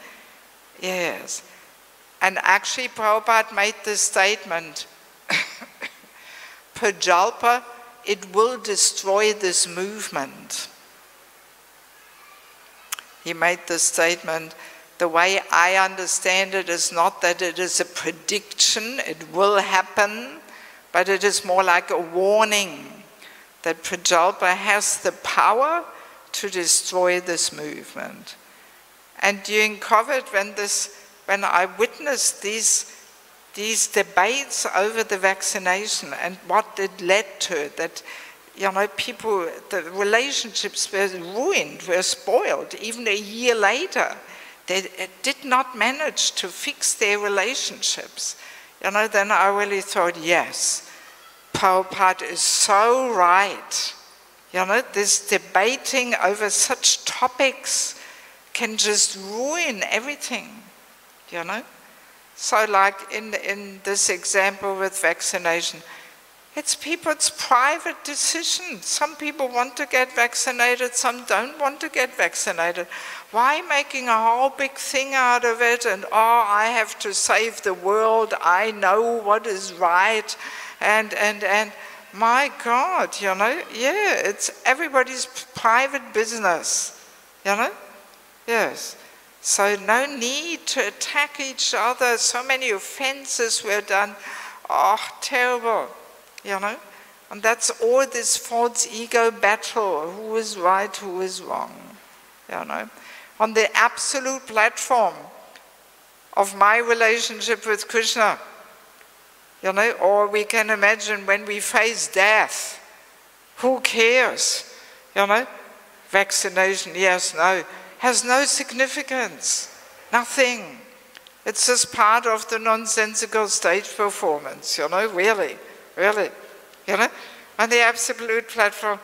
Yes. And actually Prabhupada made this statement, Prajalpa, it will destroy this movement. He made this statement, the way I understand it is not that it is a prediction, it will happen, but it is more like a warning that Prajalpa has the power to destroy this movement. And during COVID, when I witnessed these debates over the vaccination and what it led to, that, you know, people, the relationships were ruined, were spoiled. Even a year later, they did not manage to fix their relationships. You know, then I really thought, yes, Prabhupada is so right. You know, this debating over such topics can just ruin everything, you know. So like in this example with vaccination, it's people's private decision. Some people want to get vaccinated, some don't want to get vaccinated. Why making a whole big thing out of it and, oh, I have to save the world, I know what is right, and my God, you know, yeah, it's everybody's private business, you know, yes. So no need to attack each other. So many offenses were done. Oh, terrible, you know. And that's all this false ego battle. Who is right, who is wrong, you know. On the absolute platform of my relationship with Krishna, you know, or we can imagine when we face death, who cares, you know. Vaccination, yes, no. Has no significance, nothing. It's just part of the nonsensical stage performance, you know, really, really, you know. On the absolute platform,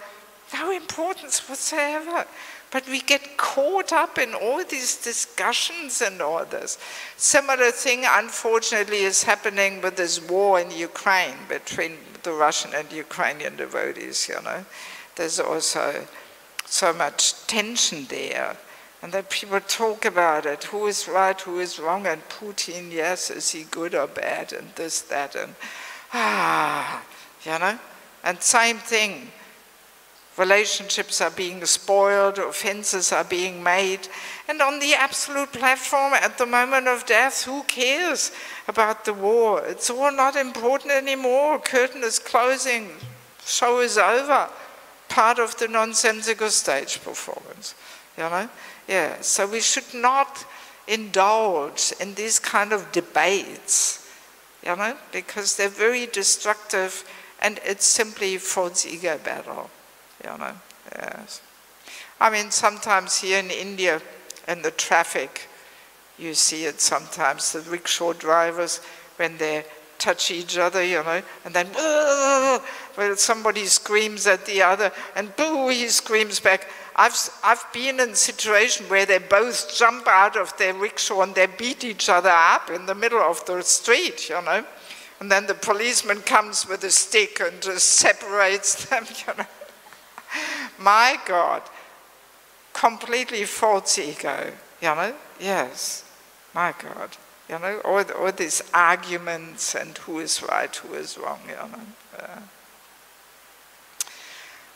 no importance whatsoever. But we get caught up in all these discussions and all this. Similar thing, unfortunately, is happening with this war in Ukraine between the Russian and Ukrainian devotees, you know. There's also so much tension there. And then people talk about it, who is right, who is wrong, and Putin, yes, is he good or bad, and this, that, and you know. And same thing, relationships are being spoiled, offenses are being made, and on the absolute platform at the moment of death, who cares about the war? It's all not important anymore, curtain is closing, show is over, part of the nonsensical stage performance, you know. Yeah, so we should not indulge in these kind of debates, you know, because they're very destructive and it's simply false ego battle, you know, yes. I mean, sometimes here in India, in the traffic, you see it sometimes, the rickshaw drivers, when they're touch each other, you know, and then well, somebody screams at the other, and boo, he screams back. I've been in a situation where they both jump out of their rickshaw and they beat each other up in the middle of the street, you know, and then the policeman comes with a stick and just separates them, you know. My God, completely false ego, you know, yes, my God. You know, all these arguments and who is right, who is wrong, you know.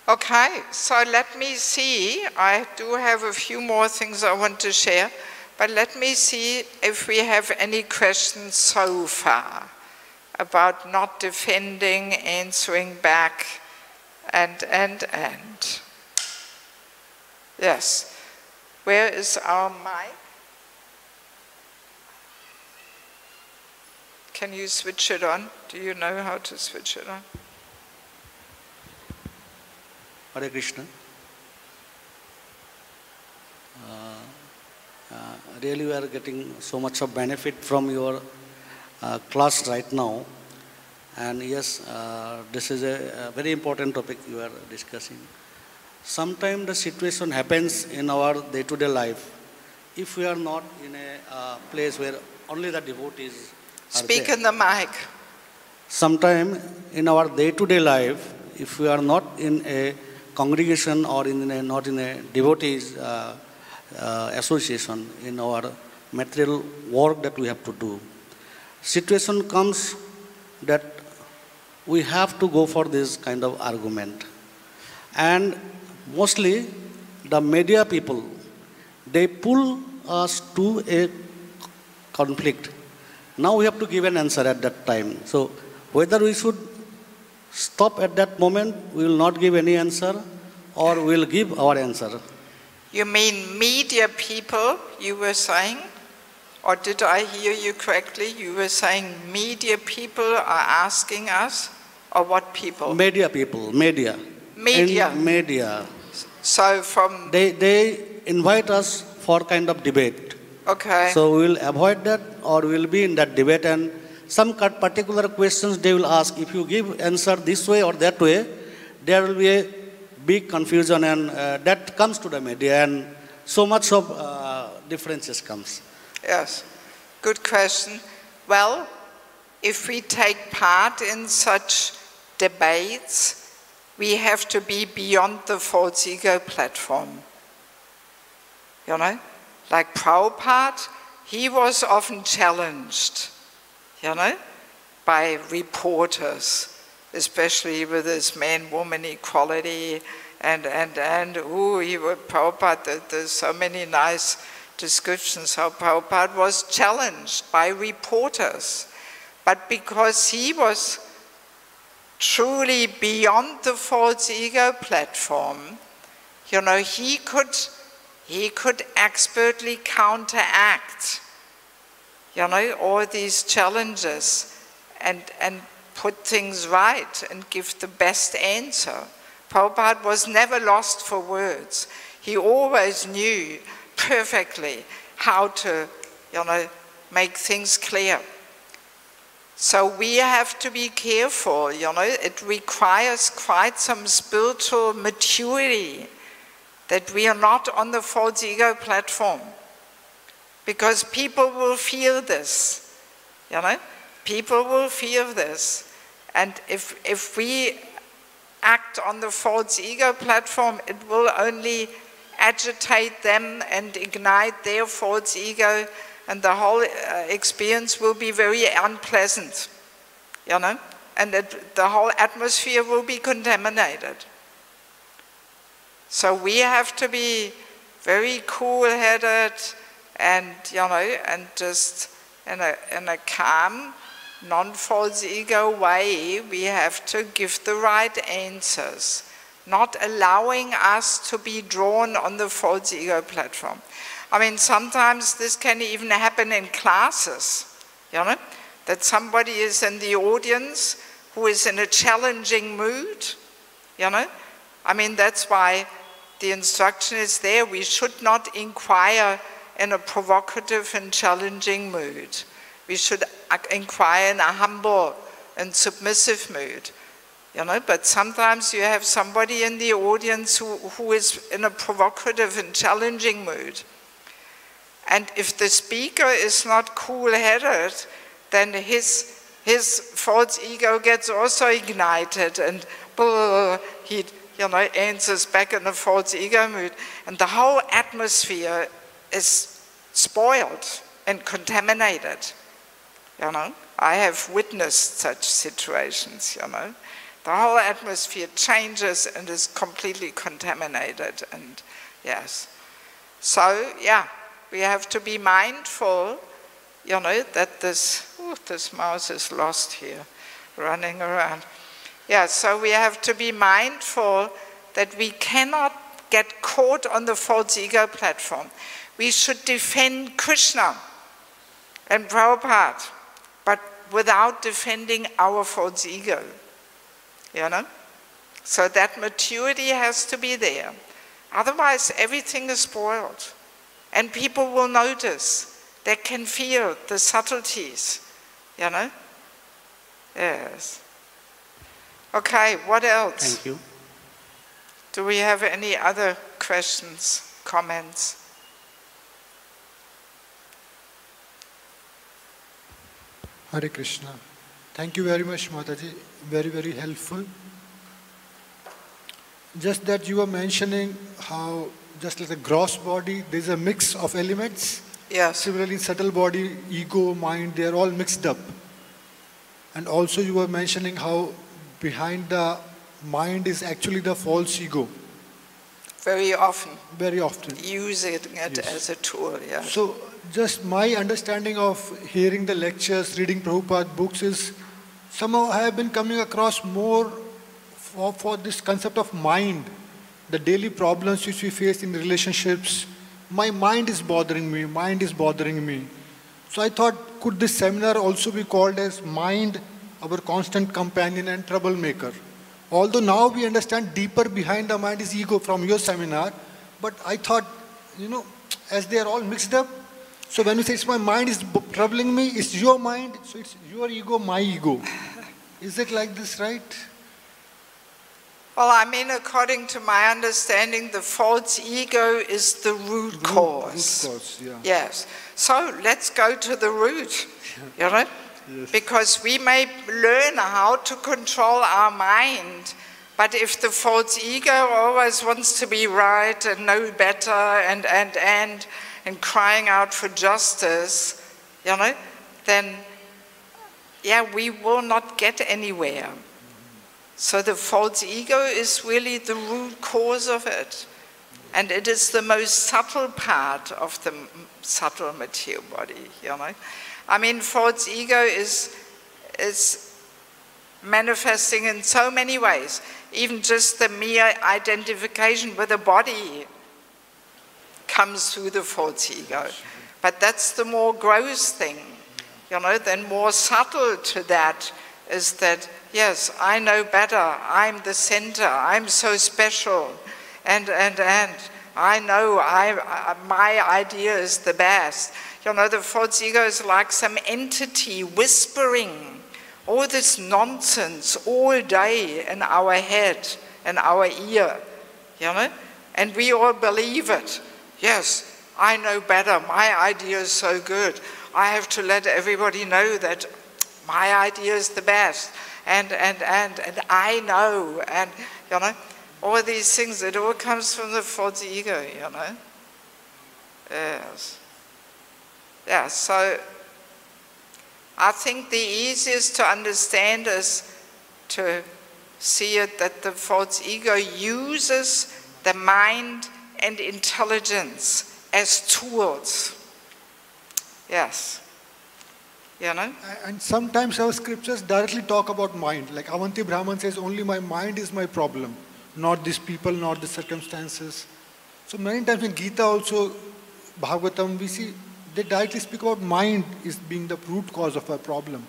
Okay, so let me see. I do have a few more things I want to share, but let me see if we have any questions so far about not defending, answering back, and. Yes. Where is our mic? Can you switch it on? Do you know how to switch it on? Hare Krishna. Really we are getting so much of benefit from your class right now. And yes, this is a very important topic you are discussing. Sometimes the situation happens in our day-to-day life. If we are not in a place where only the devotees Speak in the mic. Sometime in our day-to-day life, if we are not in a congregation or not in a devotees association, in our material work that we have to do, situation comes that we have to go for this kind of argument. And mostly the media people, they pull us to a conflict. Now we have to give an answer at that time. So whether we should stop at that moment, we will not give any answer, or we will give our answer. You mean media people, you were saying? Or did I hear you correctly? You were saying media people are asking us, or what people? Media people, media. Media. Media. So from... They invite us for kind of debate. Okay. So we will avoid that, or we will be in that debate, and some particular questions they will ask. If you give answer this way or that way, there will be a big confusion, and that comes to the media, and so much of differences comes. Yes, good question. Well, if we take part in such debates, we have to be beyond the false ego platform. You know? Like Prabhupada, he was often challenged, you know, by reporters, especially with his man-woman equality, and Prabhupada, there's so many nice descriptions how Prabhupada was challenged by reporters. But because he was truly beyond the false ego platform, you know, he could expertly counteract, you know, all these challenges and put things right and give the best answer. Prabhupada was never lost for words. He always knew perfectly how to, you know, make things clear. So we have to be careful, you know, it requires quite some spiritual maturity that we are not on the false ego platform. Because people will feel this, you know, people will feel this. And if we act on the false ego platform, it will only agitate them and ignite their false ego, and the whole experience will be very unpleasant, you know, and the whole atmosphere will be contaminated. So we have to be very cool-headed and, you know, and just in a calm, non-false ego way, we have to give the right answers, not allowing us to be drawn on the false ego platform. I mean, sometimes this can even happen in classes, you know, that somebody is in the audience who is in a challenging mood, you know. I mean, that's why the instruction is there. We should not inquire in a provocative and challenging mood. We should inquire in a humble and submissive mood. You know, but sometimes you have somebody in the audience who is in a provocative and challenging mood. And if the speaker is not cool-headed, then his false ego gets also ignited, and he answers back in a false ego mood. And the whole atmosphere is spoiled and contaminated. You know, I have witnessed such situations, you know. The whole atmosphere changes and is completely contaminated, and yes. So, yeah, we have to be mindful, you know, that this mouse is lost here, running around. Yeah, so we have to be mindful that we cannot get caught on the false ego platform. We should defend Krishna and Prabhupada, but without defending our false ego. You know? So that maturity has to be there. Otherwise, everything is spoiled. And people will notice. They can feel the subtleties. You know? Yes. Okay, what else? Thank you. Do we have any other questions, comments? Hare Krishna. Thank you very much, Mataji. Very, very helpful. Just that you were mentioning how, just like the gross body, there's a mix of elements. Yes. Similarly, subtle body, ego, mind, they're all mixed up. And also you were mentioning how behind the mind is actually the false ego. Very often. Very often. Using it as a tool, yeah. So, just my understanding of hearing the lectures, reading Prabhupada books is, somehow I have been coming across more for this concept of mind, the daily problems which we face in relationships. My mind is bothering me, So I thought, could this seminar also be called as Mind, our constant companion and troublemaker? Although now we understand deeper behind the mind is ego from your seminar, but I thought, you know, as they are all mixed up, so when you say it's my mind is troubling me, it's your mind, so it's your ego, my ego. Is it like this, right? Well, I mean, according to my understanding, the false ego is the root cause. Root cause, yeah. Yes. So let's go to the root, you know? Yes. Because we may learn how to control our mind, but if the false ego always wants to be right and know better and crying out for justice, you know, then, yeah, we will not get anywhere. So the false ego is really the root cause of it. And it is the most subtle part of the subtle material body, you know. I mean, false ego is manifesting in so many ways. Even just the mere identification with the body comes through the false ego. But that's the more gross thing, you know. Then more subtle to that is that, yes, I know better, I'm the center, I'm so special, and I know my idea is the best. You know, the false ego is like some entity whispering all this nonsense all day in our head and our ear, you know, and we all believe it. Yes, I know better, my idea is so good, I have to let everybody know that my idea is the best, and I know, and, you know, all these things, it all comes from the false ego, you know. Yes. Yeah, so I think the easiest to understand is to see it that the false ego uses the mind and intelligence as tools. Yes. You know? And sometimes our scriptures directly talk about mind. Like Avanti Brahman says, only my mind is my problem, not these people, not the circumstances. So many times in Gita also, Bhagavatam, we see they directly speak about mind is being the root cause of our problem.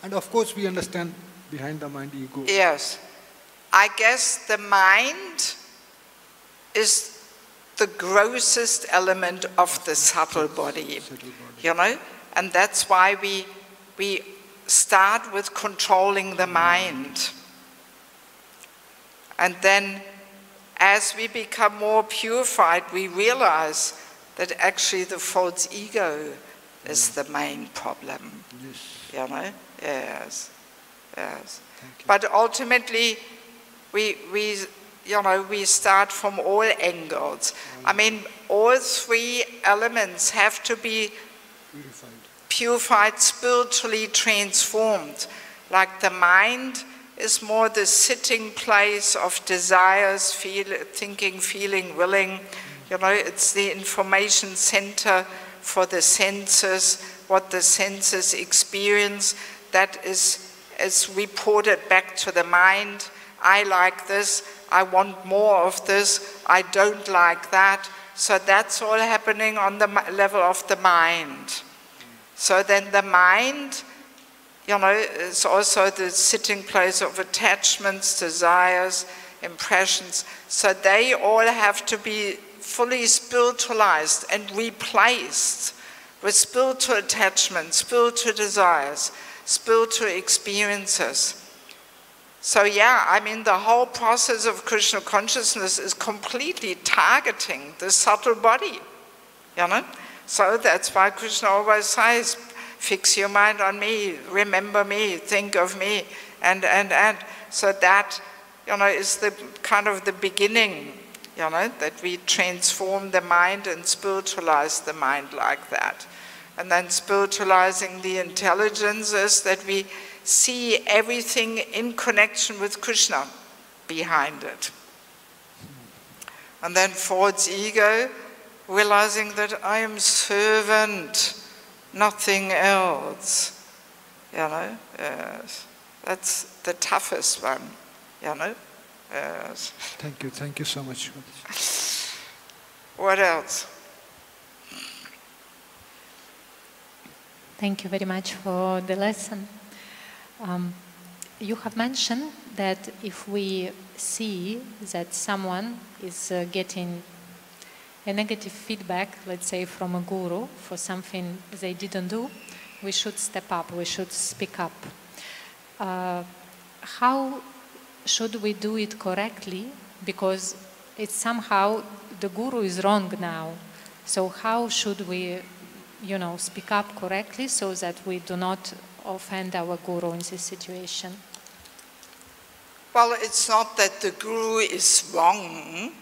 And of course we understand behind the mind ego. Yes. I guess the mind is the grossest element of the subtle body. You know? And that's why we start with controlling the mind. And then as we become more purified, we realize that actually the false ego is the main problem. Yes. You know? Yes. Yes. But ultimately, we start from all angles. I mean, all three elements have to be purified, spiritually transformed. Like the mind is more the sitting place of desires, thinking, feeling, willing. You know, it's the information center for the senses, what the senses experience, that is reported back to the mind. I like this, I want more of this, I don't like that. So that's all happening on the level of the mind. So then the mind, you know, is also the sitting place of attachments, desires, impressions. So they all have to be fully spiritualized and replaced with spiritual attachments, spiritual desires, spiritual experiences. So yeah, I mean, the whole process of Krishna consciousness is completely targeting the subtle body, you know? So that's why Krishna always says, fix your mind on me, remember me, think of me, and. So that, you know, is the kind of the beginning, you know, that we transform the mind and spiritualize the mind like that. And then spiritualizing the intelligence is that we see everything in connection with Krishna behind it. And then false ego, realizing that I am servant, nothing else. You know, yes. That's the toughest one, you know. Yes. Thank you so much. What else? Thank you very much for the lesson. You have mentioned that if we see that someone is getting a negative feedback, let's say from a guru, for something they didn't do, we should step up, we should speak up. How should we do it correctly? Because it's somehow the guru is wrong now. So how should we, you know, speak up correctly so that we do not offend our guru in this situation? Well, it's not that the guru is wrong,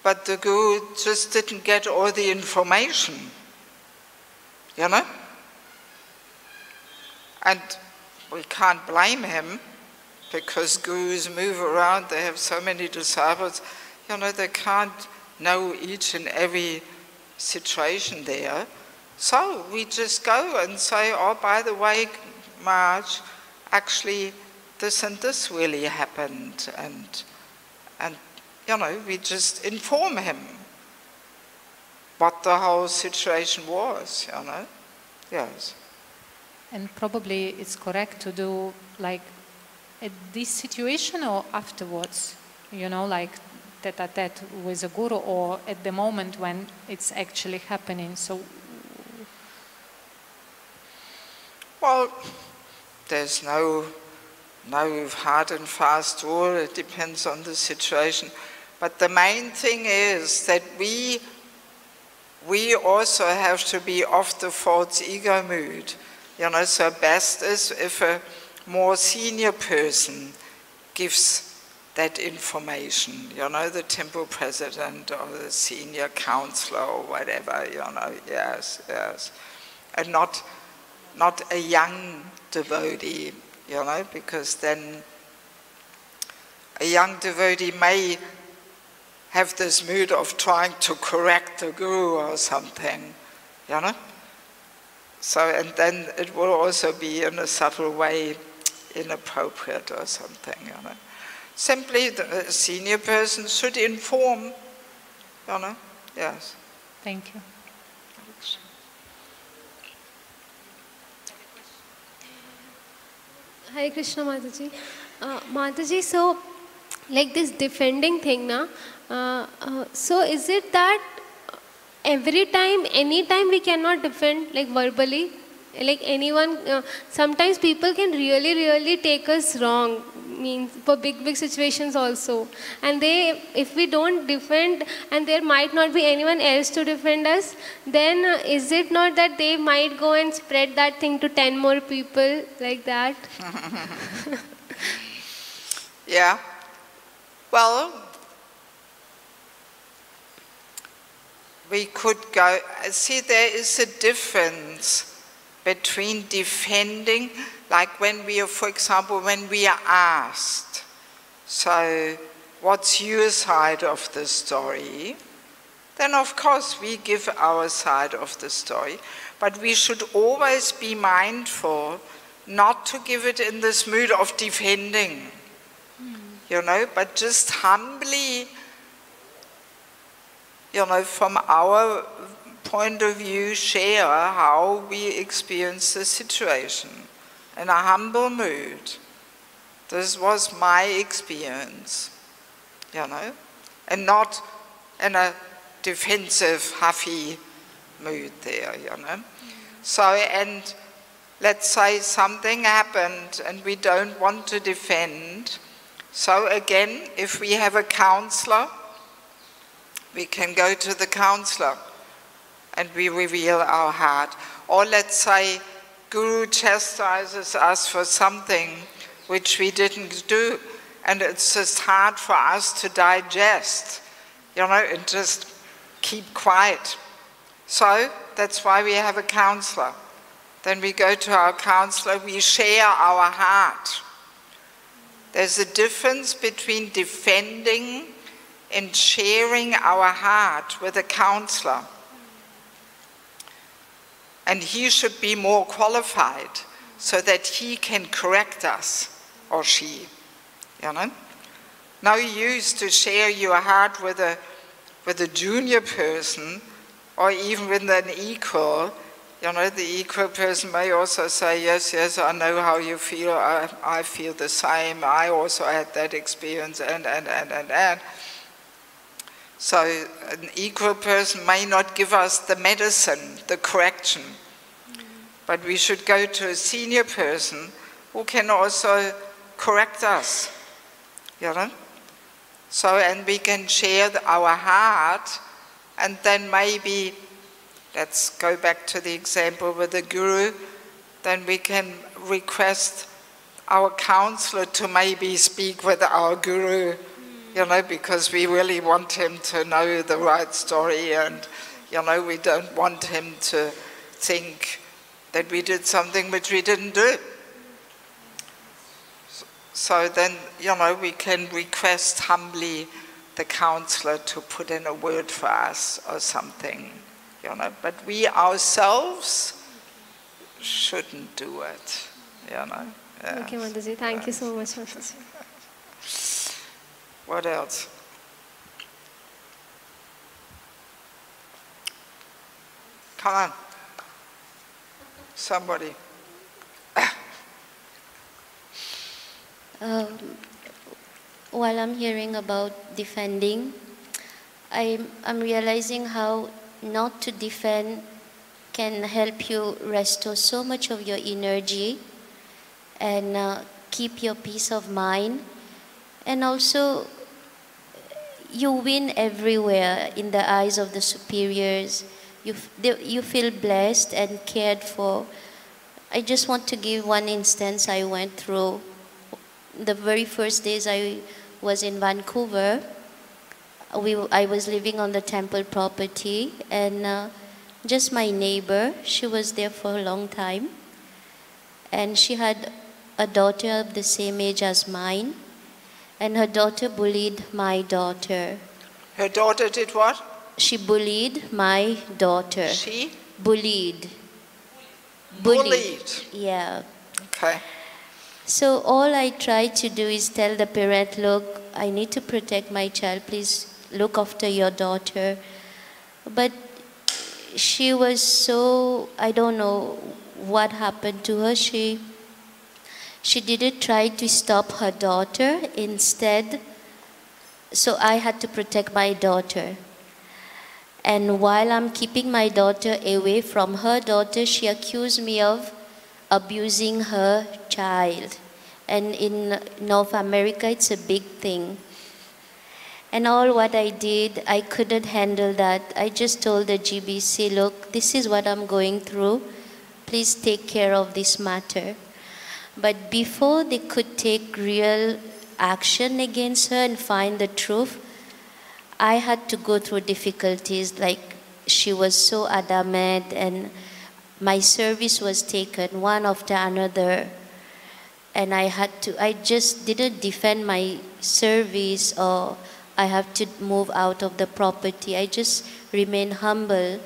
but the guru just didn't get all the information, you know? And we can't blame him, because gurus move around, they have so many disciples, you know, they can't know each and every situation there. So we just go and say, oh, by the way, Maharaj, actually this and this really happened, and you know, we just inform him what the whole situation was, you know, yes. And probably it's correct to do like at this situation or afterwards, you know, like tete-a-tete with a guru, or at the moment when it's actually happening. So, well, there's no hard and fast rule. It depends on the situation. But the main thing is that we also have to be off the false ego mood. You know, so best is if a more senior person gives that information, you know, the temple president or the senior counselor or whatever, you know, yes, yes. And not a young devotee, you know, because then a young devotee may have this mood of trying to correct the guru or something, you know. So, and then it will also be in a subtle way inappropriate or something, you know. Simply the senior person should inform, you know, yes. thank you. Hare Krishna, Mataji. Mataji, so like this defending thing, so is it that every time, anytime we cannot defend, like verbally, like anyone, sometimes people can really take us wrong, means for big situations also. And they, if we don't defend and there might not be anyone else to defend us, then is it not that they might go and spread that thing to 10 more people like that? Yeah. Well, we could go, see, there is a difference between defending, like when we are, for example, when we are asked, so what's your side of the story? Then of course we give our side of the story, but we should always be mindful not to give it in this mood of defending, you know, but just humbly, you know, from our point of view, share how we experience the situation in a humble mood. This was my experience, you know, and not in a defensive, huffy mood there, you know. So, and let's say something happened and we don't want to defend. So again, if we have a counselor, we can go to the counselor and we reveal our heart. Or let's say Guru chastises us for something which we didn't do, and it's just hard for us to digest, you know, and just keep quiet. So that's why we have a counselor. Then we go to our counselor, we share our heart. There's a difference between defending and sharing our heart with a counselor. And he should be more qualified so that he can correct us, or she, you know. No use to share your heart with a junior person or even with an equal. You know, the equal person may also say, yes, I know how you feel, I feel the same, I also had that experience, and. So an equal person may not give us the medicine, the correction, but we should go to a senior person who can also correct us, you know. So, and we can share our heart, and then maybe, let's go back to the example with the Guru, then we can request our counselor to maybe speak with our Guru, you know, because we really want him to know the right story, and, you know, we don't want him to think that we did something which we didn't do. So then, you know, we can request humbly the counselor to put in a word for us or something, you know, but we ourselves shouldn't do it, you know. Yeah. Okay, Mataji, thank you so much, Mataji. What else? Come on. Somebody. While I'm hearing about defending, I'm realizing how not to defend can help you restore so much of your energy and keep your peace of mind. And also, you win everywhere in the eyes of the superiors. You feel blessed and cared for. I just want to give one instance I went through. The very first days I was in Vancouver, I was living on the temple property, and just my neighbor, she was there for a long time, and she had a daughter of the same age as mine, and her daughter bullied my daughter. Her daughter did what? She bullied my daughter. She? Bullied. Bullied. Yeah. Okay. So all I try to do is tell the parent, look, I need to protect my child, please look after your daughter. But she was so, I don't know what happened to her. She didn't try to stop her daughter. Instead, so I had to protect my daughter. And while I'm keeping my daughter away from her daughter, she accused me of abusing her child. And in North America, it's a big thing. And all what I did, I couldn't handle that. I just told the GBC, look, this is what I'm going through. Please take care of this matter. But before they could take real action against her and find the truth, I had to go through difficulties. Like, she was so adamant, and my service was taken one after another. And I just didn't defend my service, or I have to move out of the property. I just remained humble.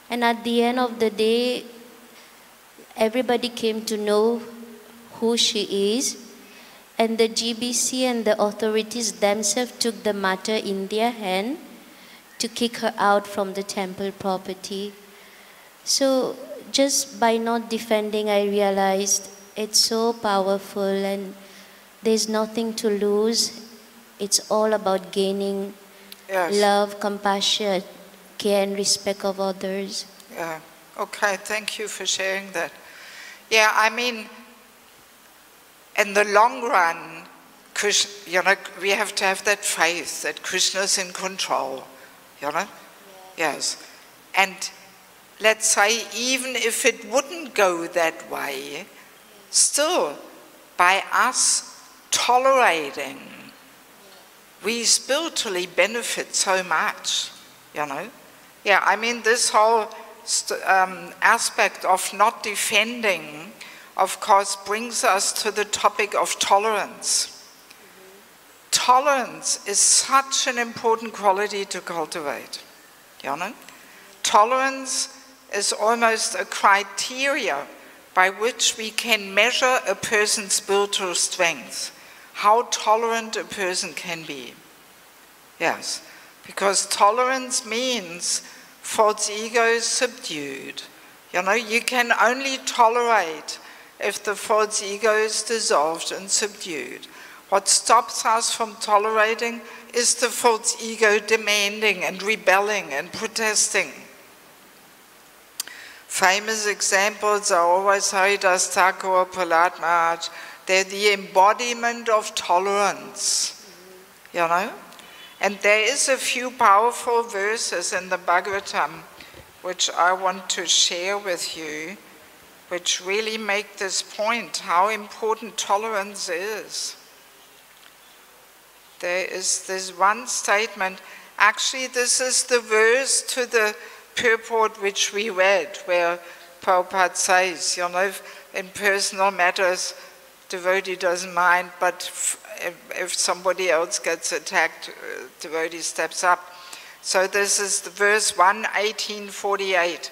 And at the end of the day, everybody came to know who she is. And the GBC and the authorities themselves took the matter in their hand to kick her out from the temple property. So just by not defending, I realized it's so powerful and there's nothing to lose. It's all about gaining love, compassion, care and respect of others. Yeah, okay, thank you for sharing that. Yeah, I mean, in the long run, Krishna, we have to have that faith that Krishna is in control, Yes. And let's say, even if it wouldn't go that way, still, by us tolerating, we spiritually benefit so much, Yeah, I mean, this whole aspect of not defending, of course, brings us to the topic of tolerance. Tolerance is such an important quality to cultivate. Tolerance is almost a criteria by which we can measure a person's spiritual strength, how tolerant a person can be. Yes, because tolerance means false ego is subdued. You can only tolerate if the false ego is dissolved and subdued. What stops us from tolerating is the false ego demanding and rebelling and protesting. Famous examples are always Haridas Thakur, Prahlad Maharaj. They're the embodiment of tolerance, And there is a few powerful verses in the Bhagavatam which I want to share with you, which really make this point, how important tolerance is. There is this one statement, actually this is the verse to the purport which we read, where Prabhupada says, in personal matters, devotee doesn't mind, but if somebody else gets attacked, devotee steps up. So this is the verse 1:1848.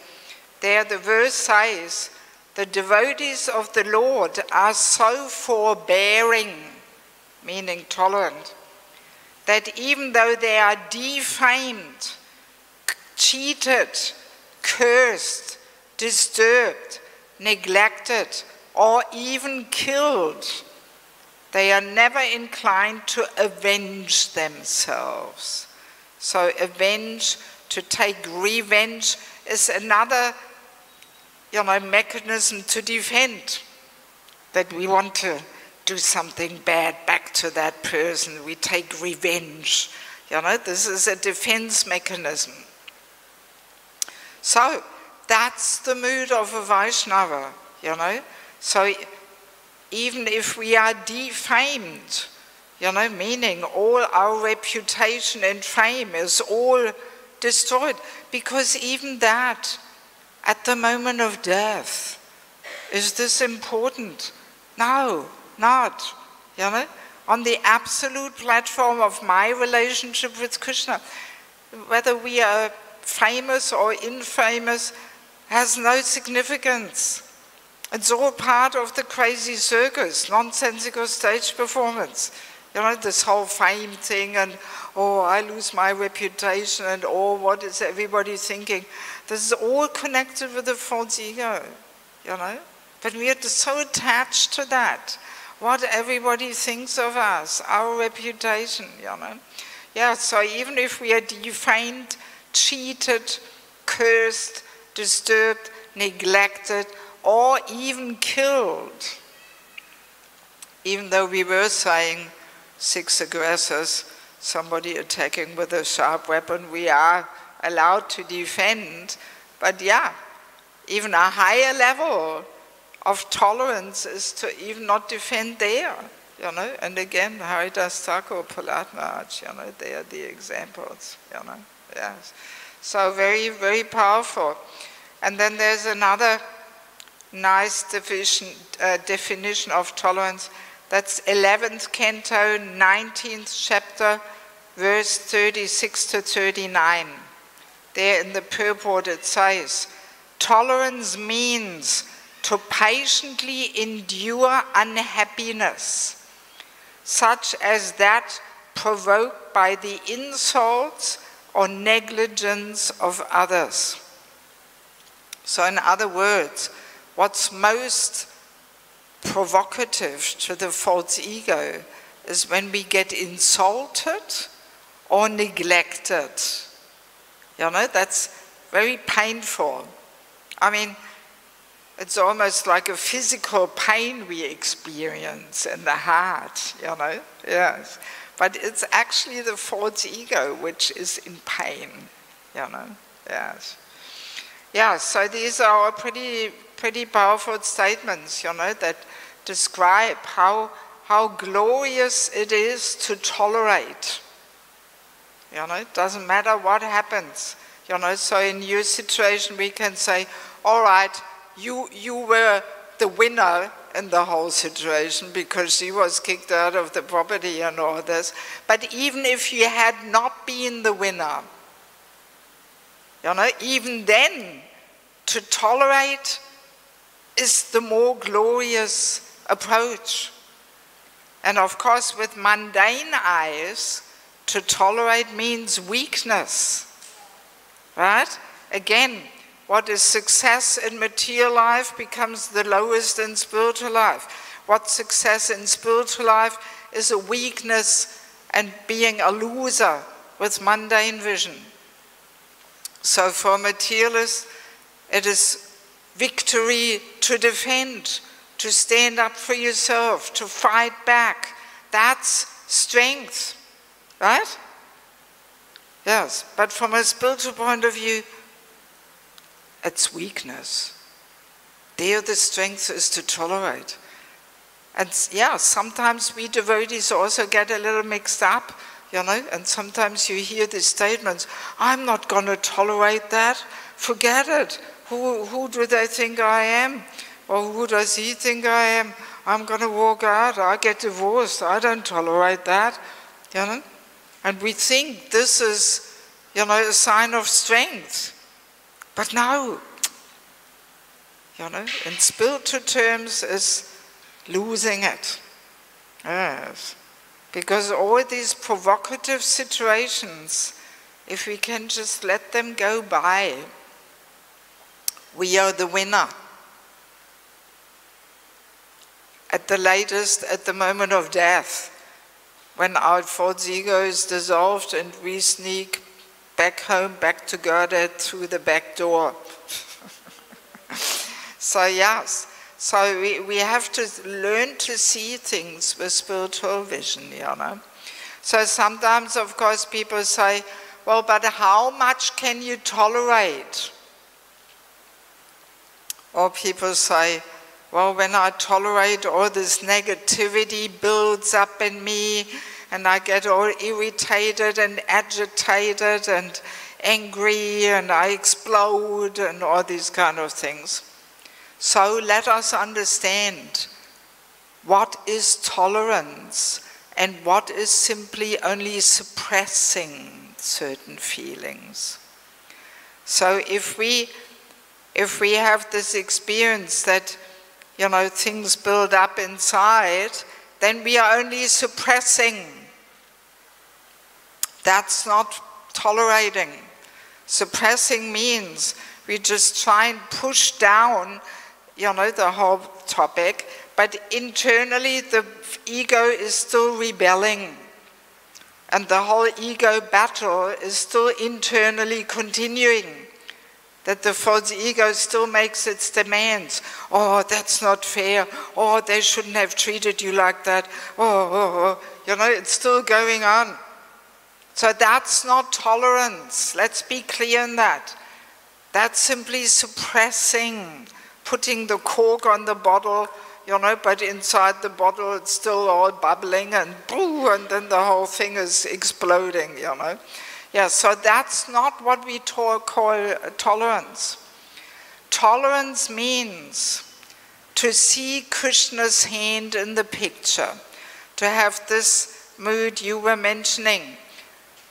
There the verse says, the devotees of the Lord are so forbearing, meaning tolerant, that even though they are defamed, cheated, cursed, disturbed, neglected, or even killed, they are never inclined to avenge themselves. So avenge, to take revenge, is another mechanism to defend, that we want to do something bad back to that person, we take revenge. This is a defense mechanism. So that's the mood of a Vaishnava, So even if we are defamed, meaning all our reputation and fame is all destroyed, because even that, at the moment of death, is this important? No, not. On the absolute platform of my relationship with Krishna, whether we are famous or infamous has no significance. It's all part of the crazy circus, nonsensical stage performance. This whole fame thing and, oh, I lose my reputation and, oh, what is everybody thinking? This is all connected with the false ego, But we are so attached to that. What everybody thinks of us, our reputation, Yeah, so even if we are defamed cheated, cursed, disturbed, neglected, or even killed. Even though we were saying 6 aggressors, somebody attacking with a sharp weapon, we are allowed to defend. But yeah, even a higher level of tolerance is to even not defend there, you know. And again, Haridas Thakur, Prahlad Maharaj, you know, they are the examples, you know. Yes. So very, very powerful. And then there's another nice definition of tolerance. That's 11th canto, 19th chapter, verse 36 to 39. There in the purport it says, tolerance means to patiently endure unhappiness, such as that provoked by the insults or negligence of others. So in other words, what's most provocative to the false ego is when we get insulted or neglected. You know, that's very painful. I mean, it's almost like a physical pain we experience in the heart, you know, yes. But it's actually the false ego which is in pain, you know, yes. Yeah, so these are all pretty powerful statements, you know, that describe how glorious it is to tolerate. You know, it doesn't matter what happens. You know, so in your situation we can say, all right, you were the winner in the whole situation because she was kicked out of the property and all this. But even if you had not been the winner, you know, even then, to tolerate is the more glorious approach. And of course, with mundane eyes, to tolerate means weakness, right? Again, what is success in material life becomes the lowest in spiritual life. What success in spiritual life is a weakness and being a loser with mundane vision. So for materialists, it is victory to defend, to stand up for yourself, to fight back. That's strength, right? Yes, but from a spiritual point of view, it's weakness. There the strength is to tolerate. And yeah, sometimes we devotees also get a little mixed up, you know, and sometimes you hear these statements, I'm not going to tolerate that, forget it. Who do they think I am? Or who does he think I am? I'm going to walk out, I get divorced, I don't tolerate that, you know. And we think this is, you know, a sign of strength. But no, you know, in spiritual terms is losing it. Yes. Because all these provocative situations, if we can just let them go by, we are the winner. At the latest, at the moment of death, when our false ego is dissolved and we sneak back home, back to Godhead through the back door. So yes, so we have to learn to see things with spiritual vision, you know. So sometimes, of course, people say, well, but how much can you tolerate? Or people say, well, when I tolerate, all this negativity builds up in me, and I get all irritated and agitated and angry, and I explode, and all these kind of things. So let us understand what is tolerance and what is simply only suppressing certain feelings. So if we have this experience that, you know, things build up inside, then we are only suppressing. That's not tolerating. Suppressing means we just try and push down, you know, the whole topic, but internally the ego is still rebelling. And the whole ego battle is still internally continuing. That the false ego still makes its demands. Oh, that's not fair. Oh, they shouldn't have treated you like that. Oh. You know, it's still going on. So that's not tolerance. Let's be clear on that. That's simply suppressing, putting the cork on the bottle, you know, but inside the bottle it's still all bubbling and boo, and then the whole thing is exploding, you know. Yeah, so that's not what we call tolerance. Tolerance means to see Krishna's hand in the picture, to have this mood you were mentioning.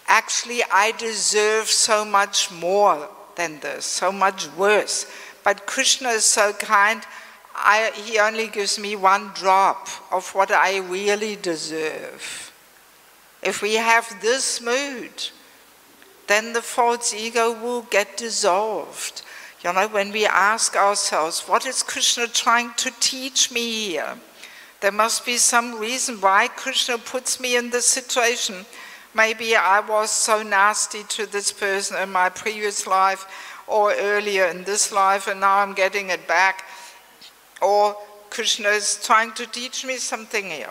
Actually, I deserve so much more than this, so much worse. But Krishna is so kind, he only gives me one drop of what I really deserve. If we have this mood, then the false ego will get dissolved. You know, when we ask ourselves, what is Krishna trying to teach me here? There must be some reason why Krishna puts me in this situation. Maybe I was so nasty to this person in my previous life or earlier in this life, and now I'm getting it back. Or Krishna is trying to teach me something here.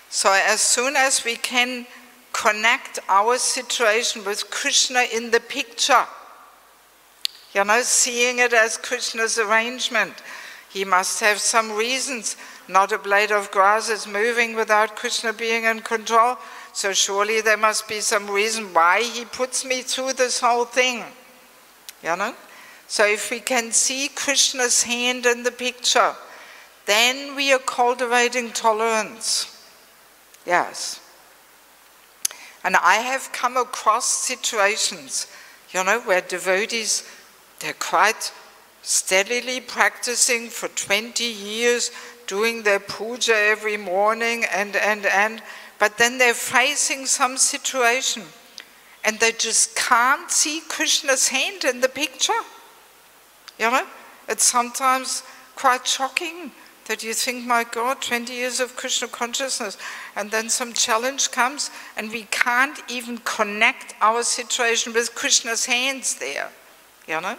So as soon as we can connect our situation with Krishna in the picture, you know, seeing it as Krishna's arrangement, he must have some reasons. Not a blade of grass is moving without Krishna being in control. So surely there must be some reason why he puts me through this whole thing. You know? So if we can see Krishna's hand in the picture, then we are cultivating tolerance. Yes. And I have come across situations, you know, where devotees, they're quite steadily practicing for 20 years, doing their puja every morning, but then they're facing some situation and they just can't see Krishna's hand in the picture. You know, it's sometimes quite shocking that you think, my God, 20 years of Krishna consciousness, and then some challenge comes and we can't even connect our situation with Krishna's hands there, you know.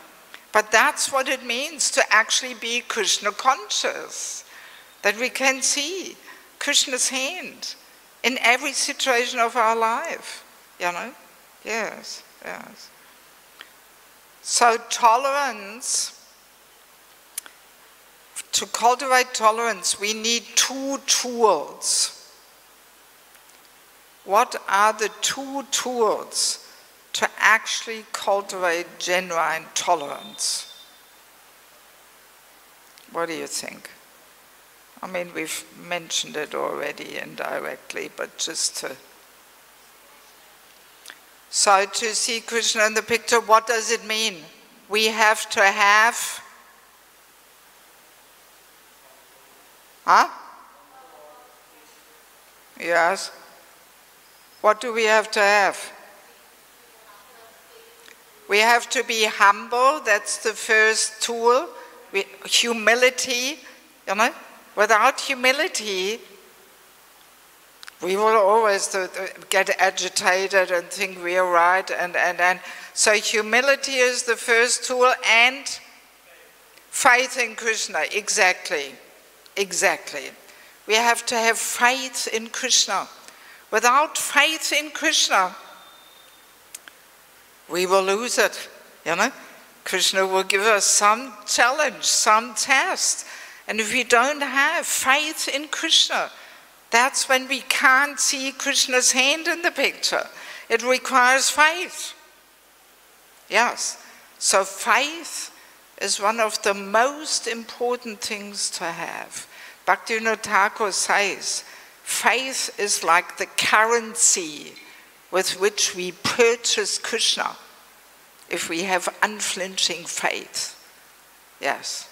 But that's what it means to actually be Krishna conscious, that we can see Krishna's hand in every situation of our life, you know. Yes, yes. So tolerance, to cultivate tolerance, we need two tools. What are the two tools to actually cultivate genuine tolerance? What do you think? I mean, we've mentioned it already indirectly, but just to... So to see Krishna in the picture, what does it mean? We have to have... Huh? Yes. What do we have to have? We have to be humble, that's the first tool. Humility, you know. Without humility, we will always get agitated and think we are right. And so humility is the first tool, and faith in Krishna, exactly. Exactly. We have to have faith in Krishna. Without faith in Krishna, we will lose it, you know. Krishna will give us some challenge, some test. And if we don't have faith in Krishna, that's when we can't see Krishna's hand in the picture. It requires faith. Yes. So faith is one of the most important things to have. Bhaktivinoda Thakur says, faith is like the currency with which we purchase Krishna if we have unflinching faith. Yes,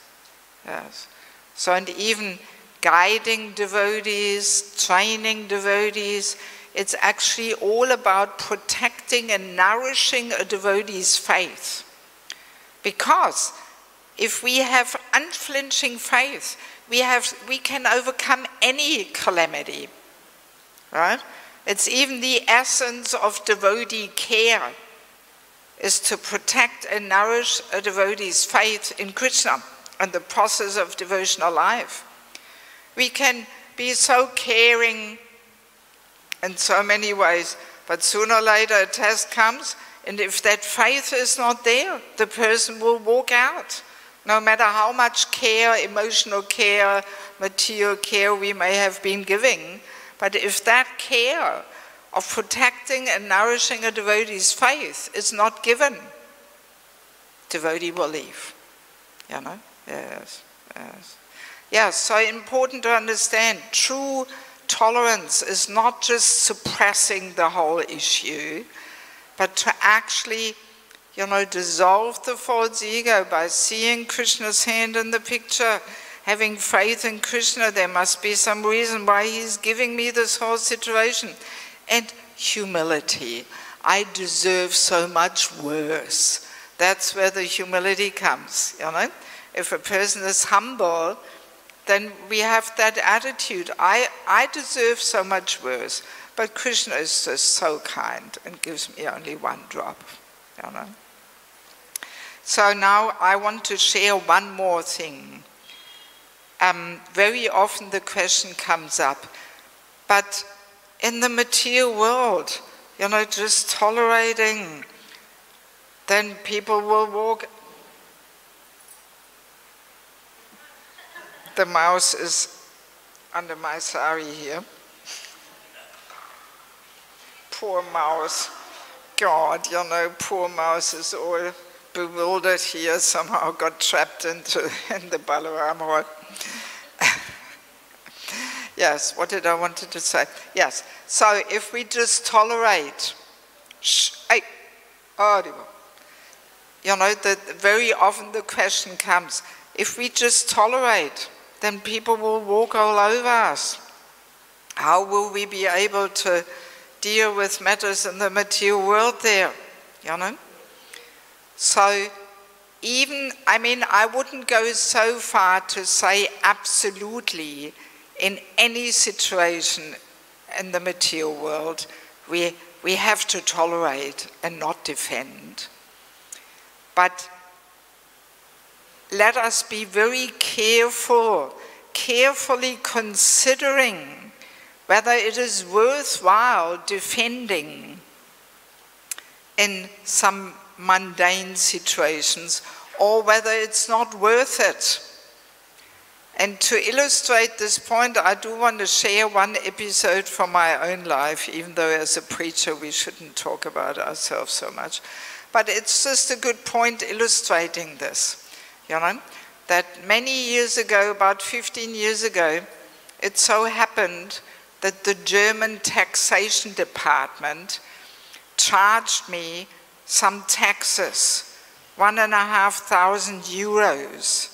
yes. So, and even guiding devotees, training devotees, it's actually all about protecting and nourishing a devotee's faith. Because if we have unflinching faith, we can overcome any calamity, right? It's even the essence of devotee care, is to protect and nourish a devotee's faith in Krishna and the process of devotional life. We can be so caring in so many ways, but sooner or later a test comes, and if that faith is not there, the person will walk out. No matter how much care, emotional care, material care we may have been giving, but if that care of protecting and nourishing a devotee's faith is not given, devotee will leave. You know? Yes, yes. Yes, so important to understand, true tolerance is not just suppressing the whole issue, but to actually, you know, dissolve the false ego by seeing Krishna's hand in the picture, having faith in Krishna. There must be some reason why he's giving me this whole situation. And humility. I deserve so much worse. That's where the humility comes, you know. If a person is humble, then we have that attitude. I deserve so much worse, but Krishna is just so kind and gives me only one drop, you know. So now I want to share one more thing. Very often the question comes up, but in the material world, you know, just tolerating, then people will walk. The mouse is under my sari here. Poor mouse. God, you know, poor mouse is all bewildered here, somehow got trapped in the Balaram hall. Yes, what did I wanted to say? Yes, so if we just tolerate, you know, very often the question comes, if we just tolerate, then people will walk all over us. How will we be able to deal with matters in the material world there, you know? So even, I mean, I wouldn't go so far to say absolutely in any situation in the material world, we have to tolerate and not defend. But let us be very careful, carefully considering whether it is worthwhile defending in some mundane situations or whether it's not worth it. And to illustrate this point, I do want to share one episode from my own life, even though as a preacher we shouldn't talk about ourselves so much. But it's just a good point illustrating this, you know, that many years ago, about 15 years ago, it so happened that the German taxation department charged me some taxes, 1,500 euros,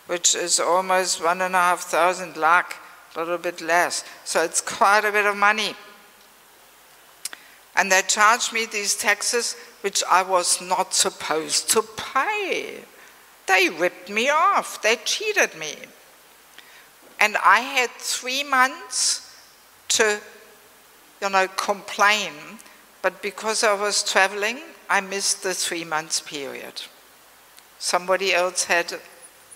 which is almost 1,500 lakh, a little bit less. So it's quite a bit of money. And they charged me these taxes which I was not supposed to pay. They ripped me off, they cheated me. And I had 3 months to, you know, complain, but because I was traveling, I missed the 3 months period. Somebody else had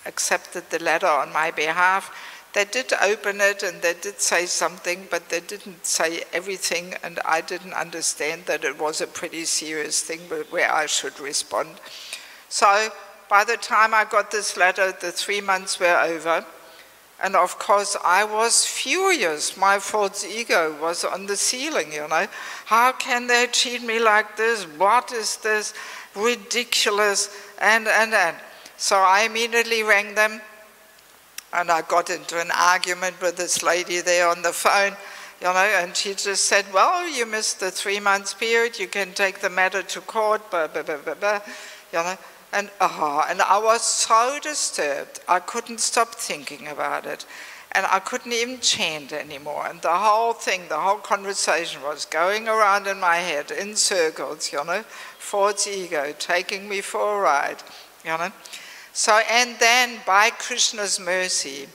accepted the letter on my behalf. They did open it and they did say something, but they didn't say everything, and I didn't understand that it was a pretty serious thing where I should respond. So by the time I got this letter, the 3 months were over. And of course, I was furious. My false ego was on the ceiling, you know. How can they cheat me like this? What is this? Ridiculous. And. So I immediately rang them, and I got into an argument with this lady there on the phone, you know, and she just said, well, you missed the 3 months period, you can take the matter to court, blah, blah, blah, blah, blah, you know. And I was so disturbed, I couldn't stop thinking about it. And I couldn't even chant anymore. And the whole thing, the whole conversation was going around in my head in circles, you know, false ego taking me for a ride, you know. So, and then by Krishna's mercy,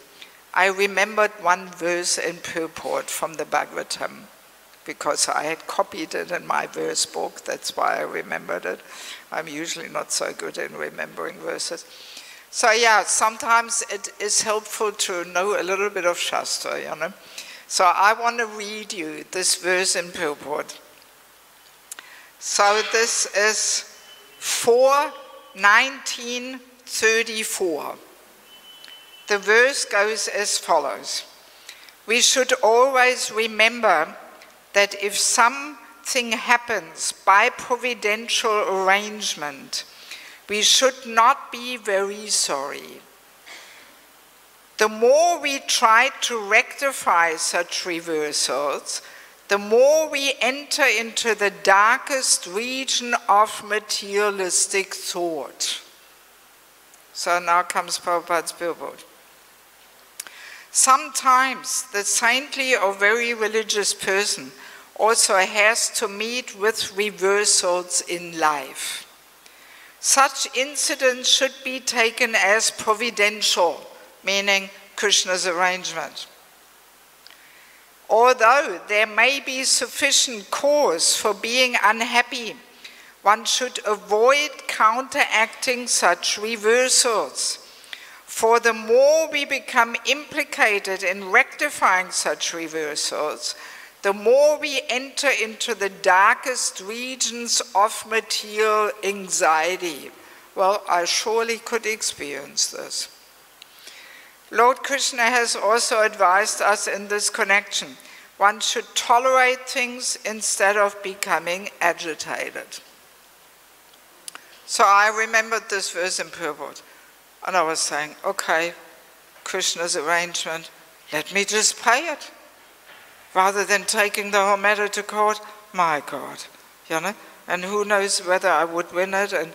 I remembered one verse in purport from the Bhagavatam. because I had copied it in my verse book. That's why I remembered it. I'm usually not so good in remembering verses. So yeah, sometimes it is helpful to know a little bit of Shastra, you know. So I want to read you this verse in purport. So this is 4:1934. The verse goes as follows. We should always remember that if something happens by providential arrangement, we should not be very sorry. The more we try to rectify such reversals, the more we enter into the darkest region of materialistic thought. So now comes Prabhupada's purport. Sometimes the saintly or very religious person also has to meet with reversals in life. Such incidents should be taken as providential, meaning Krishna's arrangement. Although there may be sufficient cause for being unhappy, one should avoid counteracting such reversals. For the more we become implicated in rectifying such reversals, the more we enter into the darkest regions of material anxiety. Well, I surely could experience this. Lord Krishna has also advised us in this connection. One should tolerate things instead of becoming agitated. So I remembered this verse in purport. And I was saying, okay, Krishna's arrangement, let me just pay it. Rather than taking the whole matter to court, my God, you know, and who knows whether I would win it, and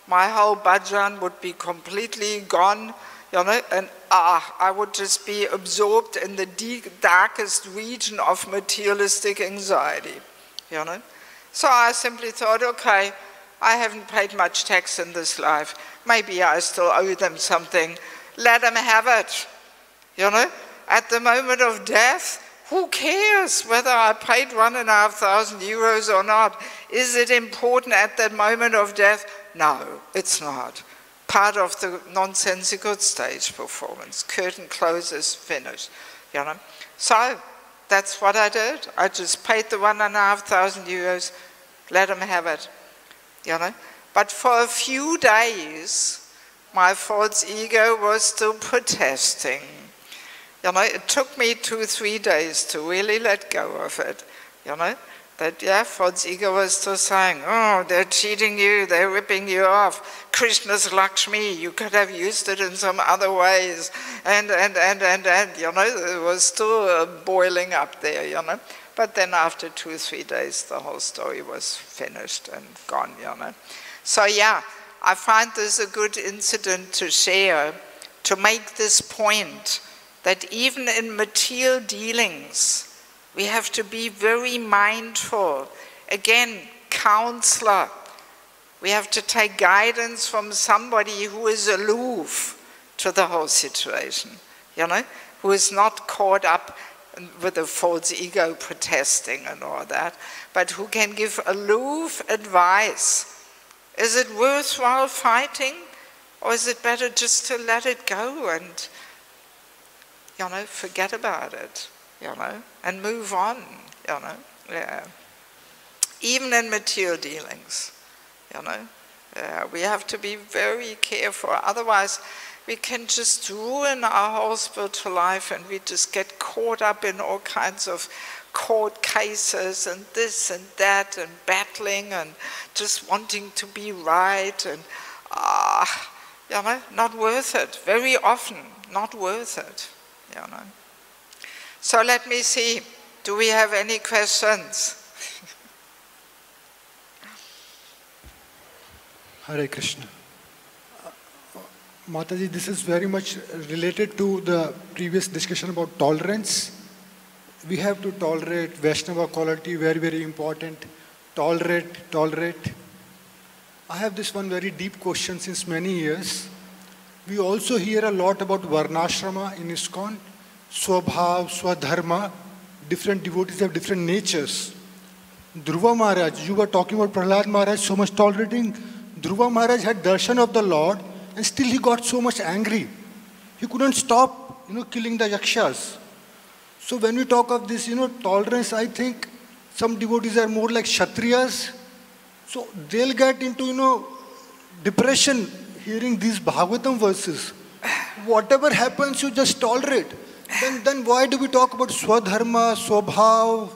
my whole bhajan would be completely gone, you know, and I would just be absorbed in the darkest region of materialistic anxiety, you know. So I simply thought, okay, I haven't paid much tax in this life. Maybe I still owe them something. Let them have it. You know, at the moment of death, who cares whether I paid 1,500 euros or not? Is it important at that moment of death? No, it's not. Part of the nonsensical stage performance. Curtain closes, finished. You know, so that's what I did. I just paid the 1,500 euros. Let them have it. You know, but for a few days, my false ego was still protesting. You know, it took me 2-3 days to really let go of it. You know, that false ego was still saying, oh, they're cheating you, they're ripping you off. Krishna's Lakshmi, you could have used it in some other ways. And, you know, it was still boiling up there, you know. But then after 2-3 days, the whole story was finished and gone, you know. So yeah, I find this a good incident to share, to make this point that even in material dealings, we have to be very mindful. Again, counselor. We have to take guidance from somebody who is aloof to the whole situation, you know, who is not caught up with a false ego protesting and all that, but who can give aloof advice. Is it worthwhile fighting, or is it better just to let it go and, you know, forget about it, you know, and move on, you know, yeah. Even in material dealings, you know, we have to be very careful, otherwise we can just ruin our whole spiritual life, and we just get caught up in all kinds of court cases and this and that and battling and just wanting to be right and, you know, not worth it. Very often, not worth it, you know. So let me see, do we have any questions? Hare Krishna. Mataji, this is very much related to the previous discussion about tolerance. We have to tolerate Vaishnava quality, very, very important. Tolerate. I have this one very deep question since many years. We also hear a lot about Varnashrama in ISKCON, Swabhav, Swadharma, different devotees have different natures. Dhruva Maharaj, you were talking about Prahlad Maharaj so much tolerating. Dhruva Maharaj had darshan of the Lord and still he got so much angry. He couldn't stop, killing the yakshas. So when we talk of this, tolerance, I think some devotees are more like Kshatriyas. So they'll get into, depression hearing these Bhagavatam verses. Whatever happens, you just tolerate. Then why do we talk about Swadharma, Swabhav?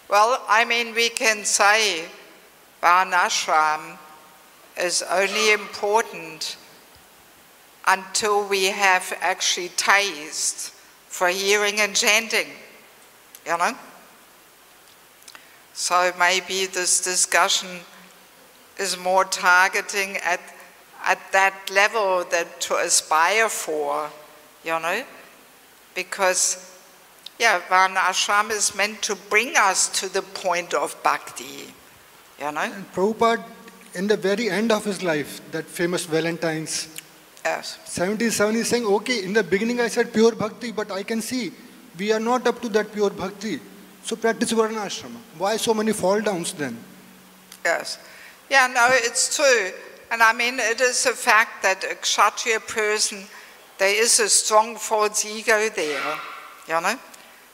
Well, I mean, we can say Varnashram is only important until we have actually taste for hearing and chanting, So maybe this discussion is more targeting at that level that to aspire for, because, Varnashram is meant to bring us to the point of bhakti, And Prabhupada, in the very end of his life, that famous Valentine's, Yes. 77 is saying, okay, in the beginning I said pure bhakti, but I can see we are not up to that pure bhakti. So practice Varnashrama. Why so many fall downs then? Yes. Yeah, no, it's true. And I mean, it is a fact that a Kshatriya person, there is a strong false ego there,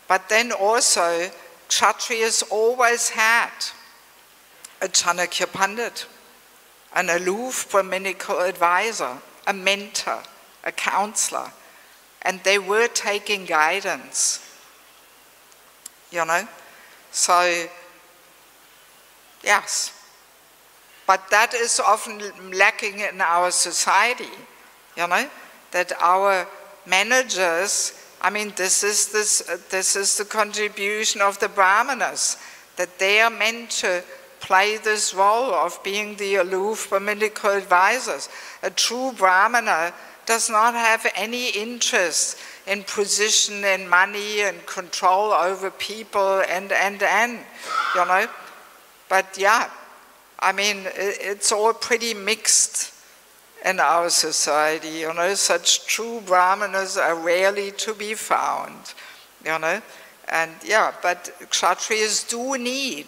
But then also, Kshatriyas always had a Chanakya Pandit, an aloof Brahminical advisor, a mentor, a counselor, and they were taking guidance, So, yes. But that is often lacking in our society, that our managers, I mean, this is the contribution of the Brahmanas, that they are meant to play this role of being the aloof Brahminical advisors. A true Brahmana does not have any interest in position and money and control over people and. But I mean, it's all pretty mixed in our society, such true Brahmanas are rarely to be found, And but Kshatriyas do need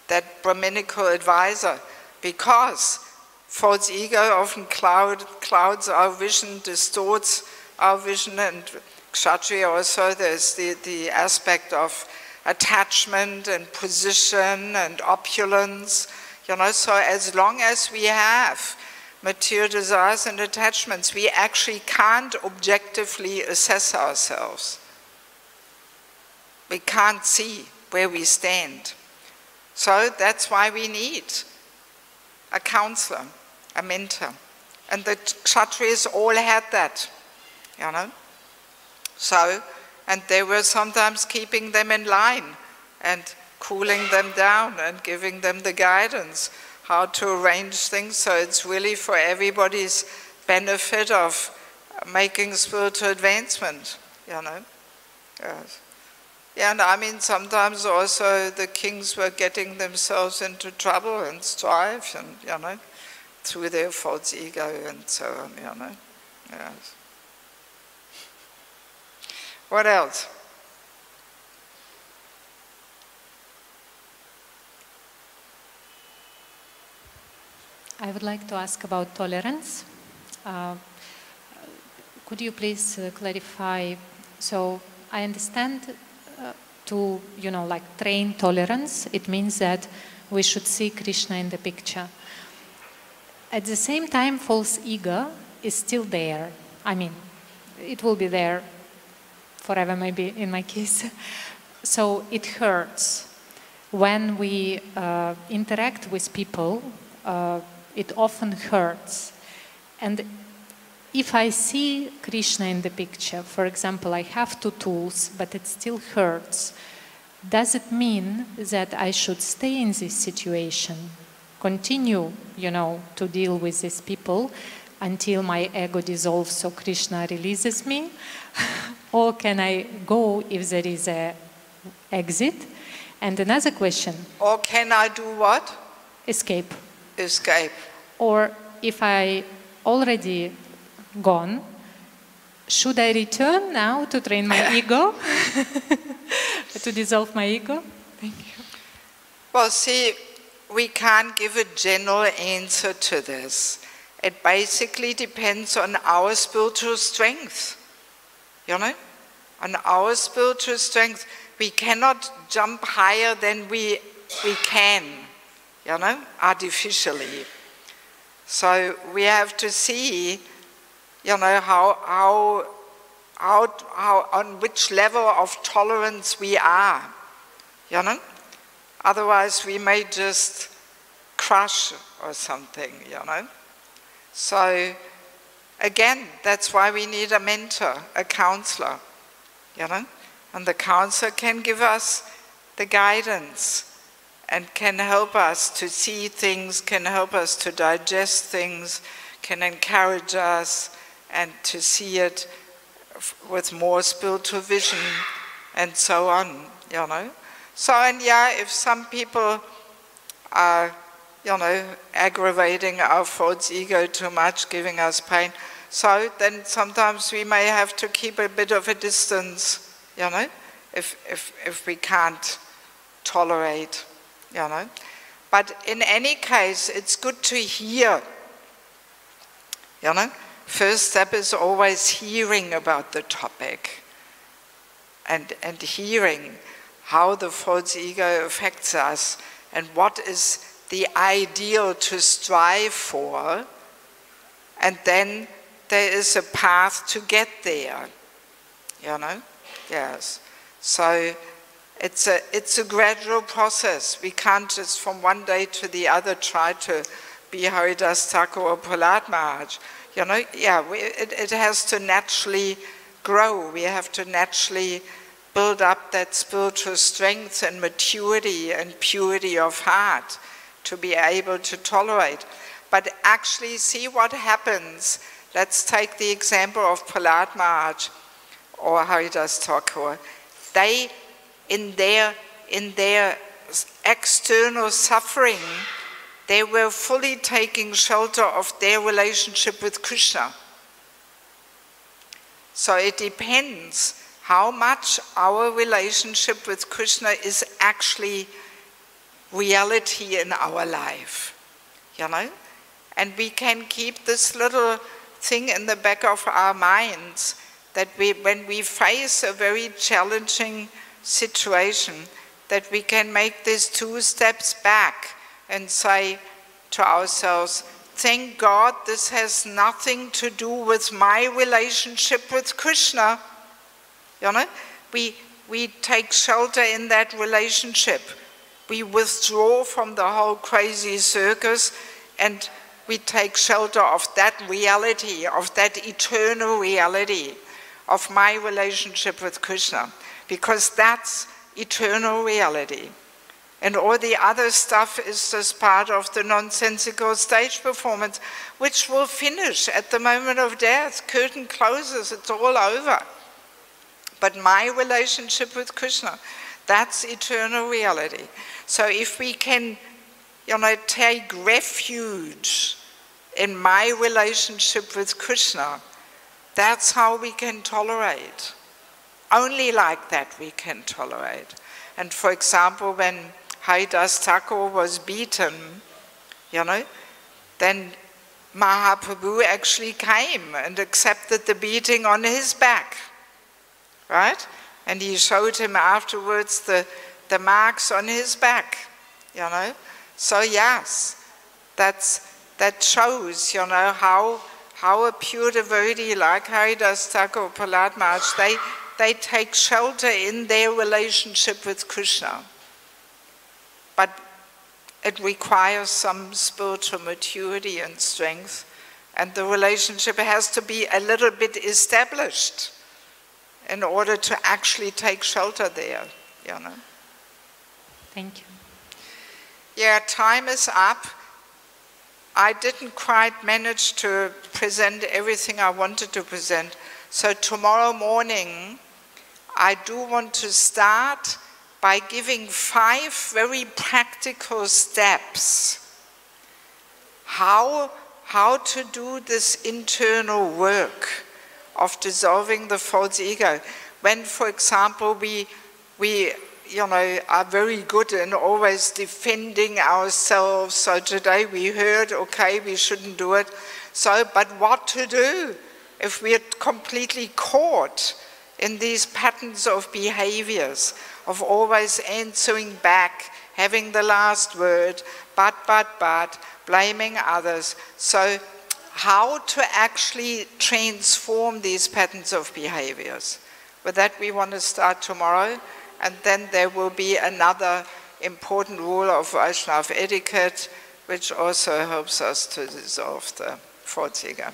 that Brahminical advisor, because false ego often clouds our vision, distorts our vision, and Kshatriya also, there's the aspect of attachment and position and opulence, so as long as we have material desires and attachments, we actually can't objectively assess ourselves. We can't see where we stand. So that's why we need a counselor, a mentor. And the Kshatriyas all had that, So, and they were sometimes keeping them in line and cooling them down and giving them the guidance, how to arrange things. So it's really for everybody's benefit of making spiritual advancement, Yes. Yeah, and I mean, sometimes also the kings were getting themselves into trouble and strife, and, through their false ego and so on, Yes. What else? I would like to ask about tolerance. Could you please clarify? So I understand to, train tolerance, it means that we should see Krishna in the picture. At the same time, false ego is still there. I mean, it will be there forever, maybe, in my case. So it hurts. When we interact with people, it often hurts. And if I see Krishna in the picture, for example, I have two tools, but it still hurts, does it mean that I should stay in this situation, continue, to deal with these people until my ego dissolves so Krishna releases me? Or can I go if there is an exit? And another question. Or can I do what? Escape. Escape. Or if I already gone, should I return now to train my ego? To dissolve my ego? Thank you. Well, see, we can't give a general answer to this. It basically depends on our spiritual strength, you know? On our spiritual strength. We cannot jump higher than we can, you know, artificially. So we have to see, you know, how on which level of tolerance we are, you know? Otherwise we may just crush or something, you know? So again, that's why we need a mentor, a counselor, you know? And the counselor can give us the guidance and can help us to see things, can help us to digest things, can encourage us and to see it with more spiritual vision and so on, you know. So, and yeah, if some people are, you know, aggravating our false ego too much, giving us pain, so then sometimes we may have to keep a bit of a distance, you know, if we can't tolerate, you know. But in any case, it's good to hear, you know. First step is always hearing about the topic and hearing how the false ego affects us and what is the ideal to strive for, and then there is a path to get there, you know. Yes. So it's a gradual process. We can't just from one day to the other try to be Haridas Thakur or Prahlad Maharaj. You know, yeah, it has to naturally grow. We have to naturally build up that spiritual strength and maturity and purity of heart to be able to tolerate. But actually see what happens. Let's take the example of Prahlad Maharaj or Haridas Thakur. They, in their external suffering, they were fully taking shelter of their relationship with Krishna. So it depends how much our relationship with Krishna is actually reality in our life, you know? And we can keep this little thing in the back of our minds that when we face a very challenging situation, that we can make these 2 steps back and say to ourselves, thank God this has nothing to do with my relationship with Krishna. You know, we take shelter in that relationship. We withdraw from the whole crazy circus and we take shelter of that reality, of that eternal reality of my relationship with Krishna, because that's eternal reality. And all the other stuff is just part of the nonsensical stage performance, which will finish at the moment of death. Curtain closes, it's all over. But my relationship with Krishna, that's eternal reality. So if we can, you know, take refuge in my relationship with Krishna, that's how we can tolerate. Only like that we can tolerate. And for example, when Haridas Thakur was beaten, you know, then Mahaprabhu actually came and accepted the beating on his back, right? And he showed him afterwards the marks on his back, you know. So yes, that shows, you know, how a pure devotee like Haridas Thakur or Prahlad Maharaj, they take shelter in their relationship with Krishna. But it requires some spiritual maturity and strength, and the relationship has to be a little bit established in order to actually take shelter there, you know. Thank you. Yeah, time is up. I didn't quite manage to present everything I wanted to present. So tomorrow morning, I do want to start by giving 5 very practical steps. How to do this internal work of dissolving the false ego. When, for example, we are very good in always defending ourselves. So today we heard, okay, we shouldn't do it. So, but what to do if we're completely caught in these patterns of behaviors, of always answering back, having the last word, but, blaming others. So how to actually transform these patterns of behaviors? With that, we want to start tomorrow, and then there will be another important rule of Vaishnava etiquette, which also helps us to dissolve the false ego.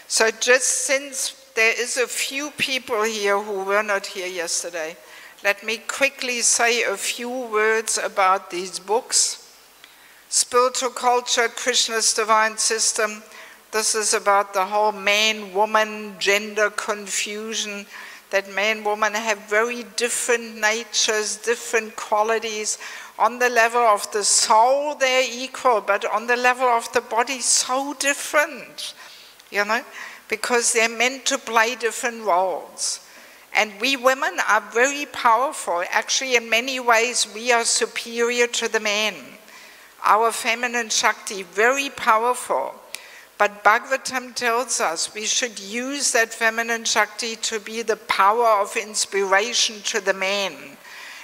So just since there is a few people here who were not here yesterday, let me quickly say a few words about these books. Spiritual Culture, Krishna's Divine System. This is about the whole man-woman gender confusion, that man and woman have very different natures, different qualities. On the level of the soul, they're equal, but on the level of the body, so different, you know, because they're meant to play different roles. And we women are very powerful. Actually, in many ways, we are superior to the men. Our feminine Shakti, very powerful. But Bhagavatam tells us we should use that feminine Shakti to be the power of inspiration to the men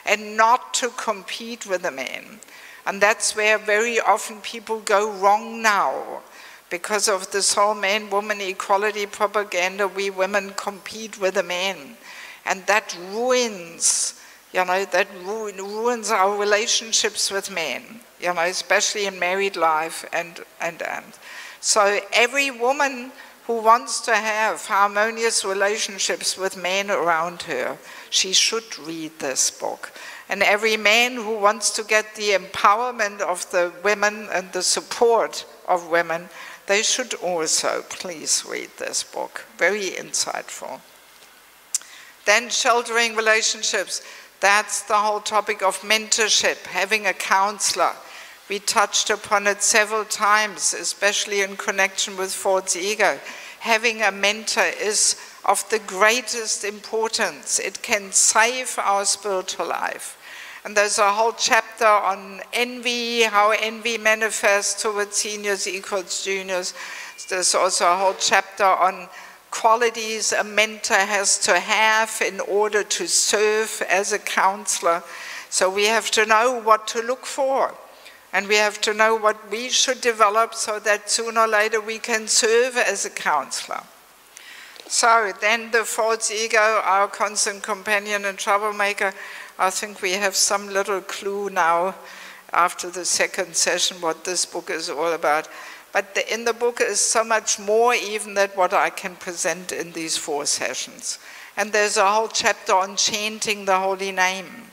and not to compete with the men. And that's where very often people go wrong now. Because of this whole man-woman equality propaganda, we women compete with the men. And that ruins, you know, that ruins our relationships with men, you know, especially in married life and. So every woman who wants to have harmonious relationships with men around her, she should read this book. And every man who wants to get the empowerment of the women and the support of women, they should also please read this book. Very insightful. Then sheltering relationships. That's the whole topic of mentorship, having a counselor. We touched upon it several times, especially in connection with false ego. Having a mentor is of the greatest importance. It can save our spiritual life. And there's a whole chapter on envy, how envy manifests towards seniors equals juniors. There's also a whole chapter on qualities a mentor has to have in order to serve as a counselor. So we have to know what to look for. And we have to know what we should develop so that sooner or later we can serve as a counselor. So then the false ego, our constant companion and troublemaker, I think we have some little clue now after the second session what this book is all about. But in the book is so much more even than what I can present in these 4 sessions. And there's a whole chapter on chanting the holy name.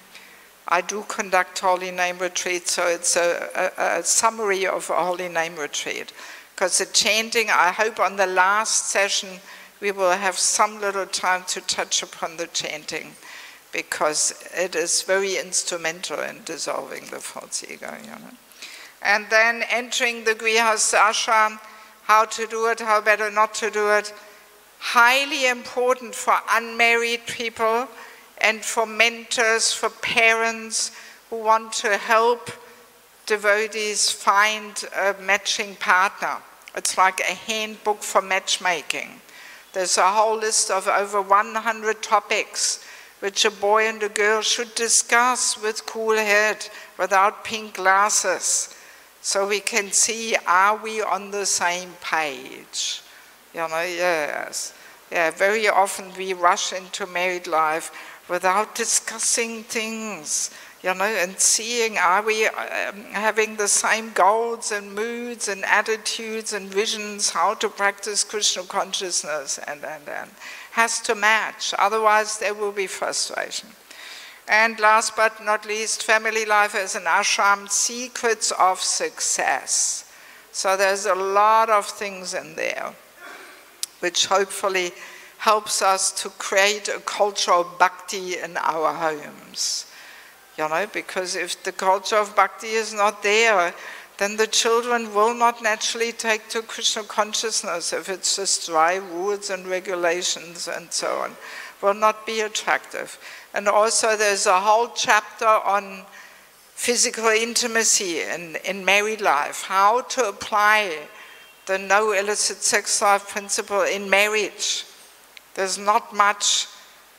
I do conduct holy name retreats, so it's a summary of a holy name retreat. Because the chanting, I hope on the last session we will have some little time to touch upon the chanting, because it is very instrumental in dissolving the false ego, you know. And then entering the Grihastha ashram, how to do it, how better not to do it. Highly important for unmarried people and for mentors, for parents who want to help devotees find a matching partner. It's like a handbook for matchmaking. There's a whole list of over 100 topics which a boy and a girl should discuss with cool head, without pink glasses, so we can see, are we on the same page? You know, yes. Yeah, very often we rush into married life without discussing things, you know, and seeing, are we having the same goals and moods and attitudes and visions, how to practice Krishna consciousness, and. Has to match, otherwise there will be frustration. And last but not least, family life as an ashram, secrets of success. So there's a lot of things in there, which hopefully helps us to create a culture of bhakti in our homes. You know, because if the culture of bhakti is not there, then the children will not naturally take to Krishna consciousness if it's just dry rules and regulations and so on. Will not be attractive. And also there's a whole chapter on physical intimacy in married life, how to apply the no illicit sex life principle in marriage. There's not much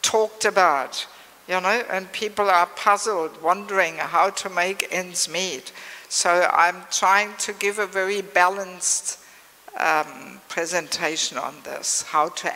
talked about, you know, and people are puzzled, wondering how to make ends meet. So I'm trying to give a very balanced presentation on this, how to